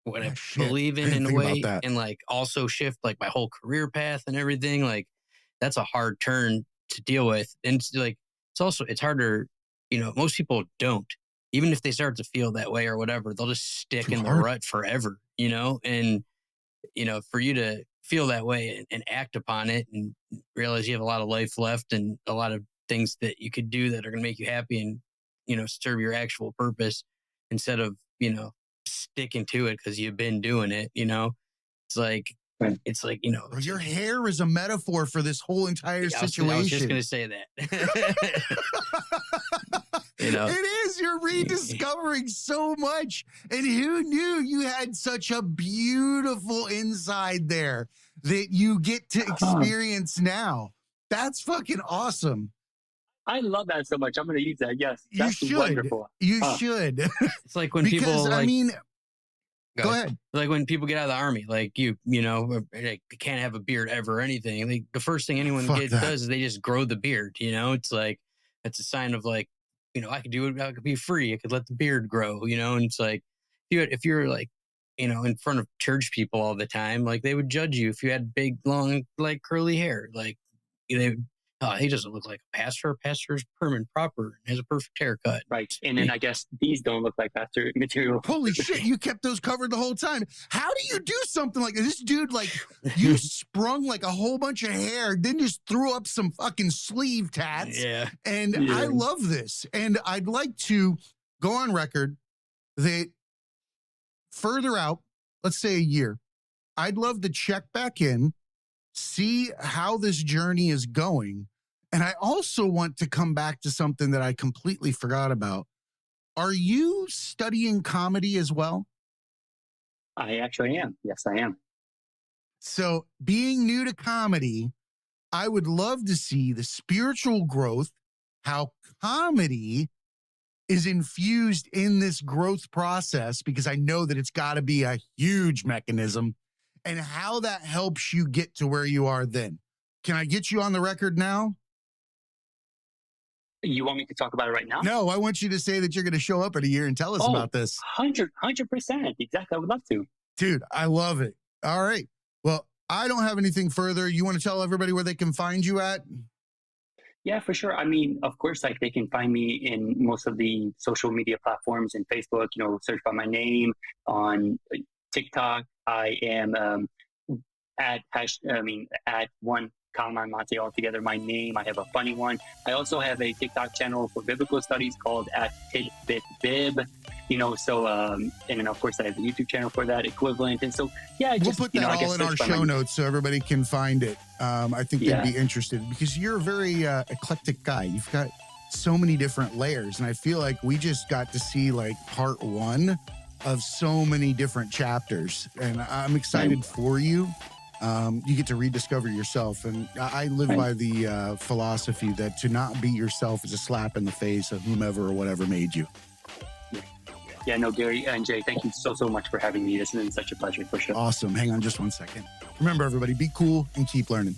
Speaker 2: what I
Speaker 1: Shit.
Speaker 2: believe
Speaker 1: I
Speaker 2: in
Speaker 1: didn't
Speaker 2: a
Speaker 1: think about
Speaker 2: way,
Speaker 1: that.
Speaker 2: and like also shift like my whole career path and everything, like that's a hard turn to deal with. And it's like it's harder, you know, most people don't, even if they start to feel that way or whatever, they'll just stick
Speaker 1: Too
Speaker 2: in the
Speaker 1: hard.
Speaker 2: rut forever, you know. And you know, for you to feel that way and act upon it and realize you have a lot of life left and a lot of things that you could do that are going to make you happy and, you know, serve your actual purpose instead of, you know, sticking to it because you've been doing it, you know,
Speaker 3: Right.
Speaker 2: it's like, you know,
Speaker 1: Bro, your hair is a metaphor for this whole entire
Speaker 2: I was
Speaker 1: situation.
Speaker 2: just going to say that. You know,
Speaker 1: it is. You're rediscovering so much. And who knew you had such a beautiful inside there that you get to experience now? That's fucking awesome.
Speaker 3: I love that so much. I'm going to use that. Yes.
Speaker 1: You
Speaker 3: That's
Speaker 1: should.
Speaker 3: wonderful.
Speaker 1: You should.
Speaker 2: it's like when
Speaker 1: Because,
Speaker 2: people like,
Speaker 1: I mean, go ahead.
Speaker 2: like when people get out of the army, like you know, they can't have a beard ever or anything. Like the first thing anyone
Speaker 1: Fuck that.
Speaker 2: does is they just grow the beard. You know, it's like that's a sign of like, you know, I could do it. I could be free. I could let the beard grow. You know, and it's like if you're like, you know, in front of church people all the time, like they would judge you if you had big, long, like curly hair. Like they oh, he doesn't look like a pastor. Pastor's prim and proper and has a perfect haircut.
Speaker 3: Right. And then I guess these don't look like pastor material.
Speaker 1: Holy shit, you kept those covered the whole time. How do you do something like this? This dude, like, you sprung like a whole bunch of hair, then just threw up some fucking sleeve tats.
Speaker 2: Yeah.
Speaker 1: And I love this. And I'd like to go on record that further out, let's say a year, I'd love to check back in, see how this journey is going. And I also want to come back to something that I completely forgot about. Are you studying comedy as well?
Speaker 3: I actually am. Yes, I am.
Speaker 1: So being new to comedy, I would love to see the spiritual growth, how comedy is infused in this growth process, because I know that it's got to be a huge mechanism, and how that helps you get to where you are then. Can I get you on the record now?
Speaker 3: You want me to talk about it right now?
Speaker 1: No, I want you to say that you're going to show up in a year and tell us about this.
Speaker 3: 100%. Exactly. I would love to.
Speaker 1: Dude, I love it. All right. Well, I don't have anything further. You want to tell everybody where they can find you at?
Speaker 3: Yeah, for sure. I mean, of course, like they can find me in most of the social media platforms and Facebook, search by my name. On TikTok, I am at one Kálmán Máté altogether, my name. I have a funny one. I also have a TikTok channel for biblical studies called at tidbitbib, and then of course I have a YouTube channel for that equivalent. And so, yeah,
Speaker 1: we'll put that all in our show notes so everybody can find it. I think they'd be interested, because you're a very eclectic guy. You've got so many different layers, and I feel like we just got to see like part one of so many different chapters, and I'm excited for you. You get to rediscover yourself. And I live by the philosophy that to not be yourself is a slap in the face of whomever or whatever made you.
Speaker 3: Yeah, no, Gary and Jay, thank you so much for having me. This has been such a pleasure, for sure.
Speaker 1: Awesome. Hang on just one second. Remember, everybody, be cool and keep learning.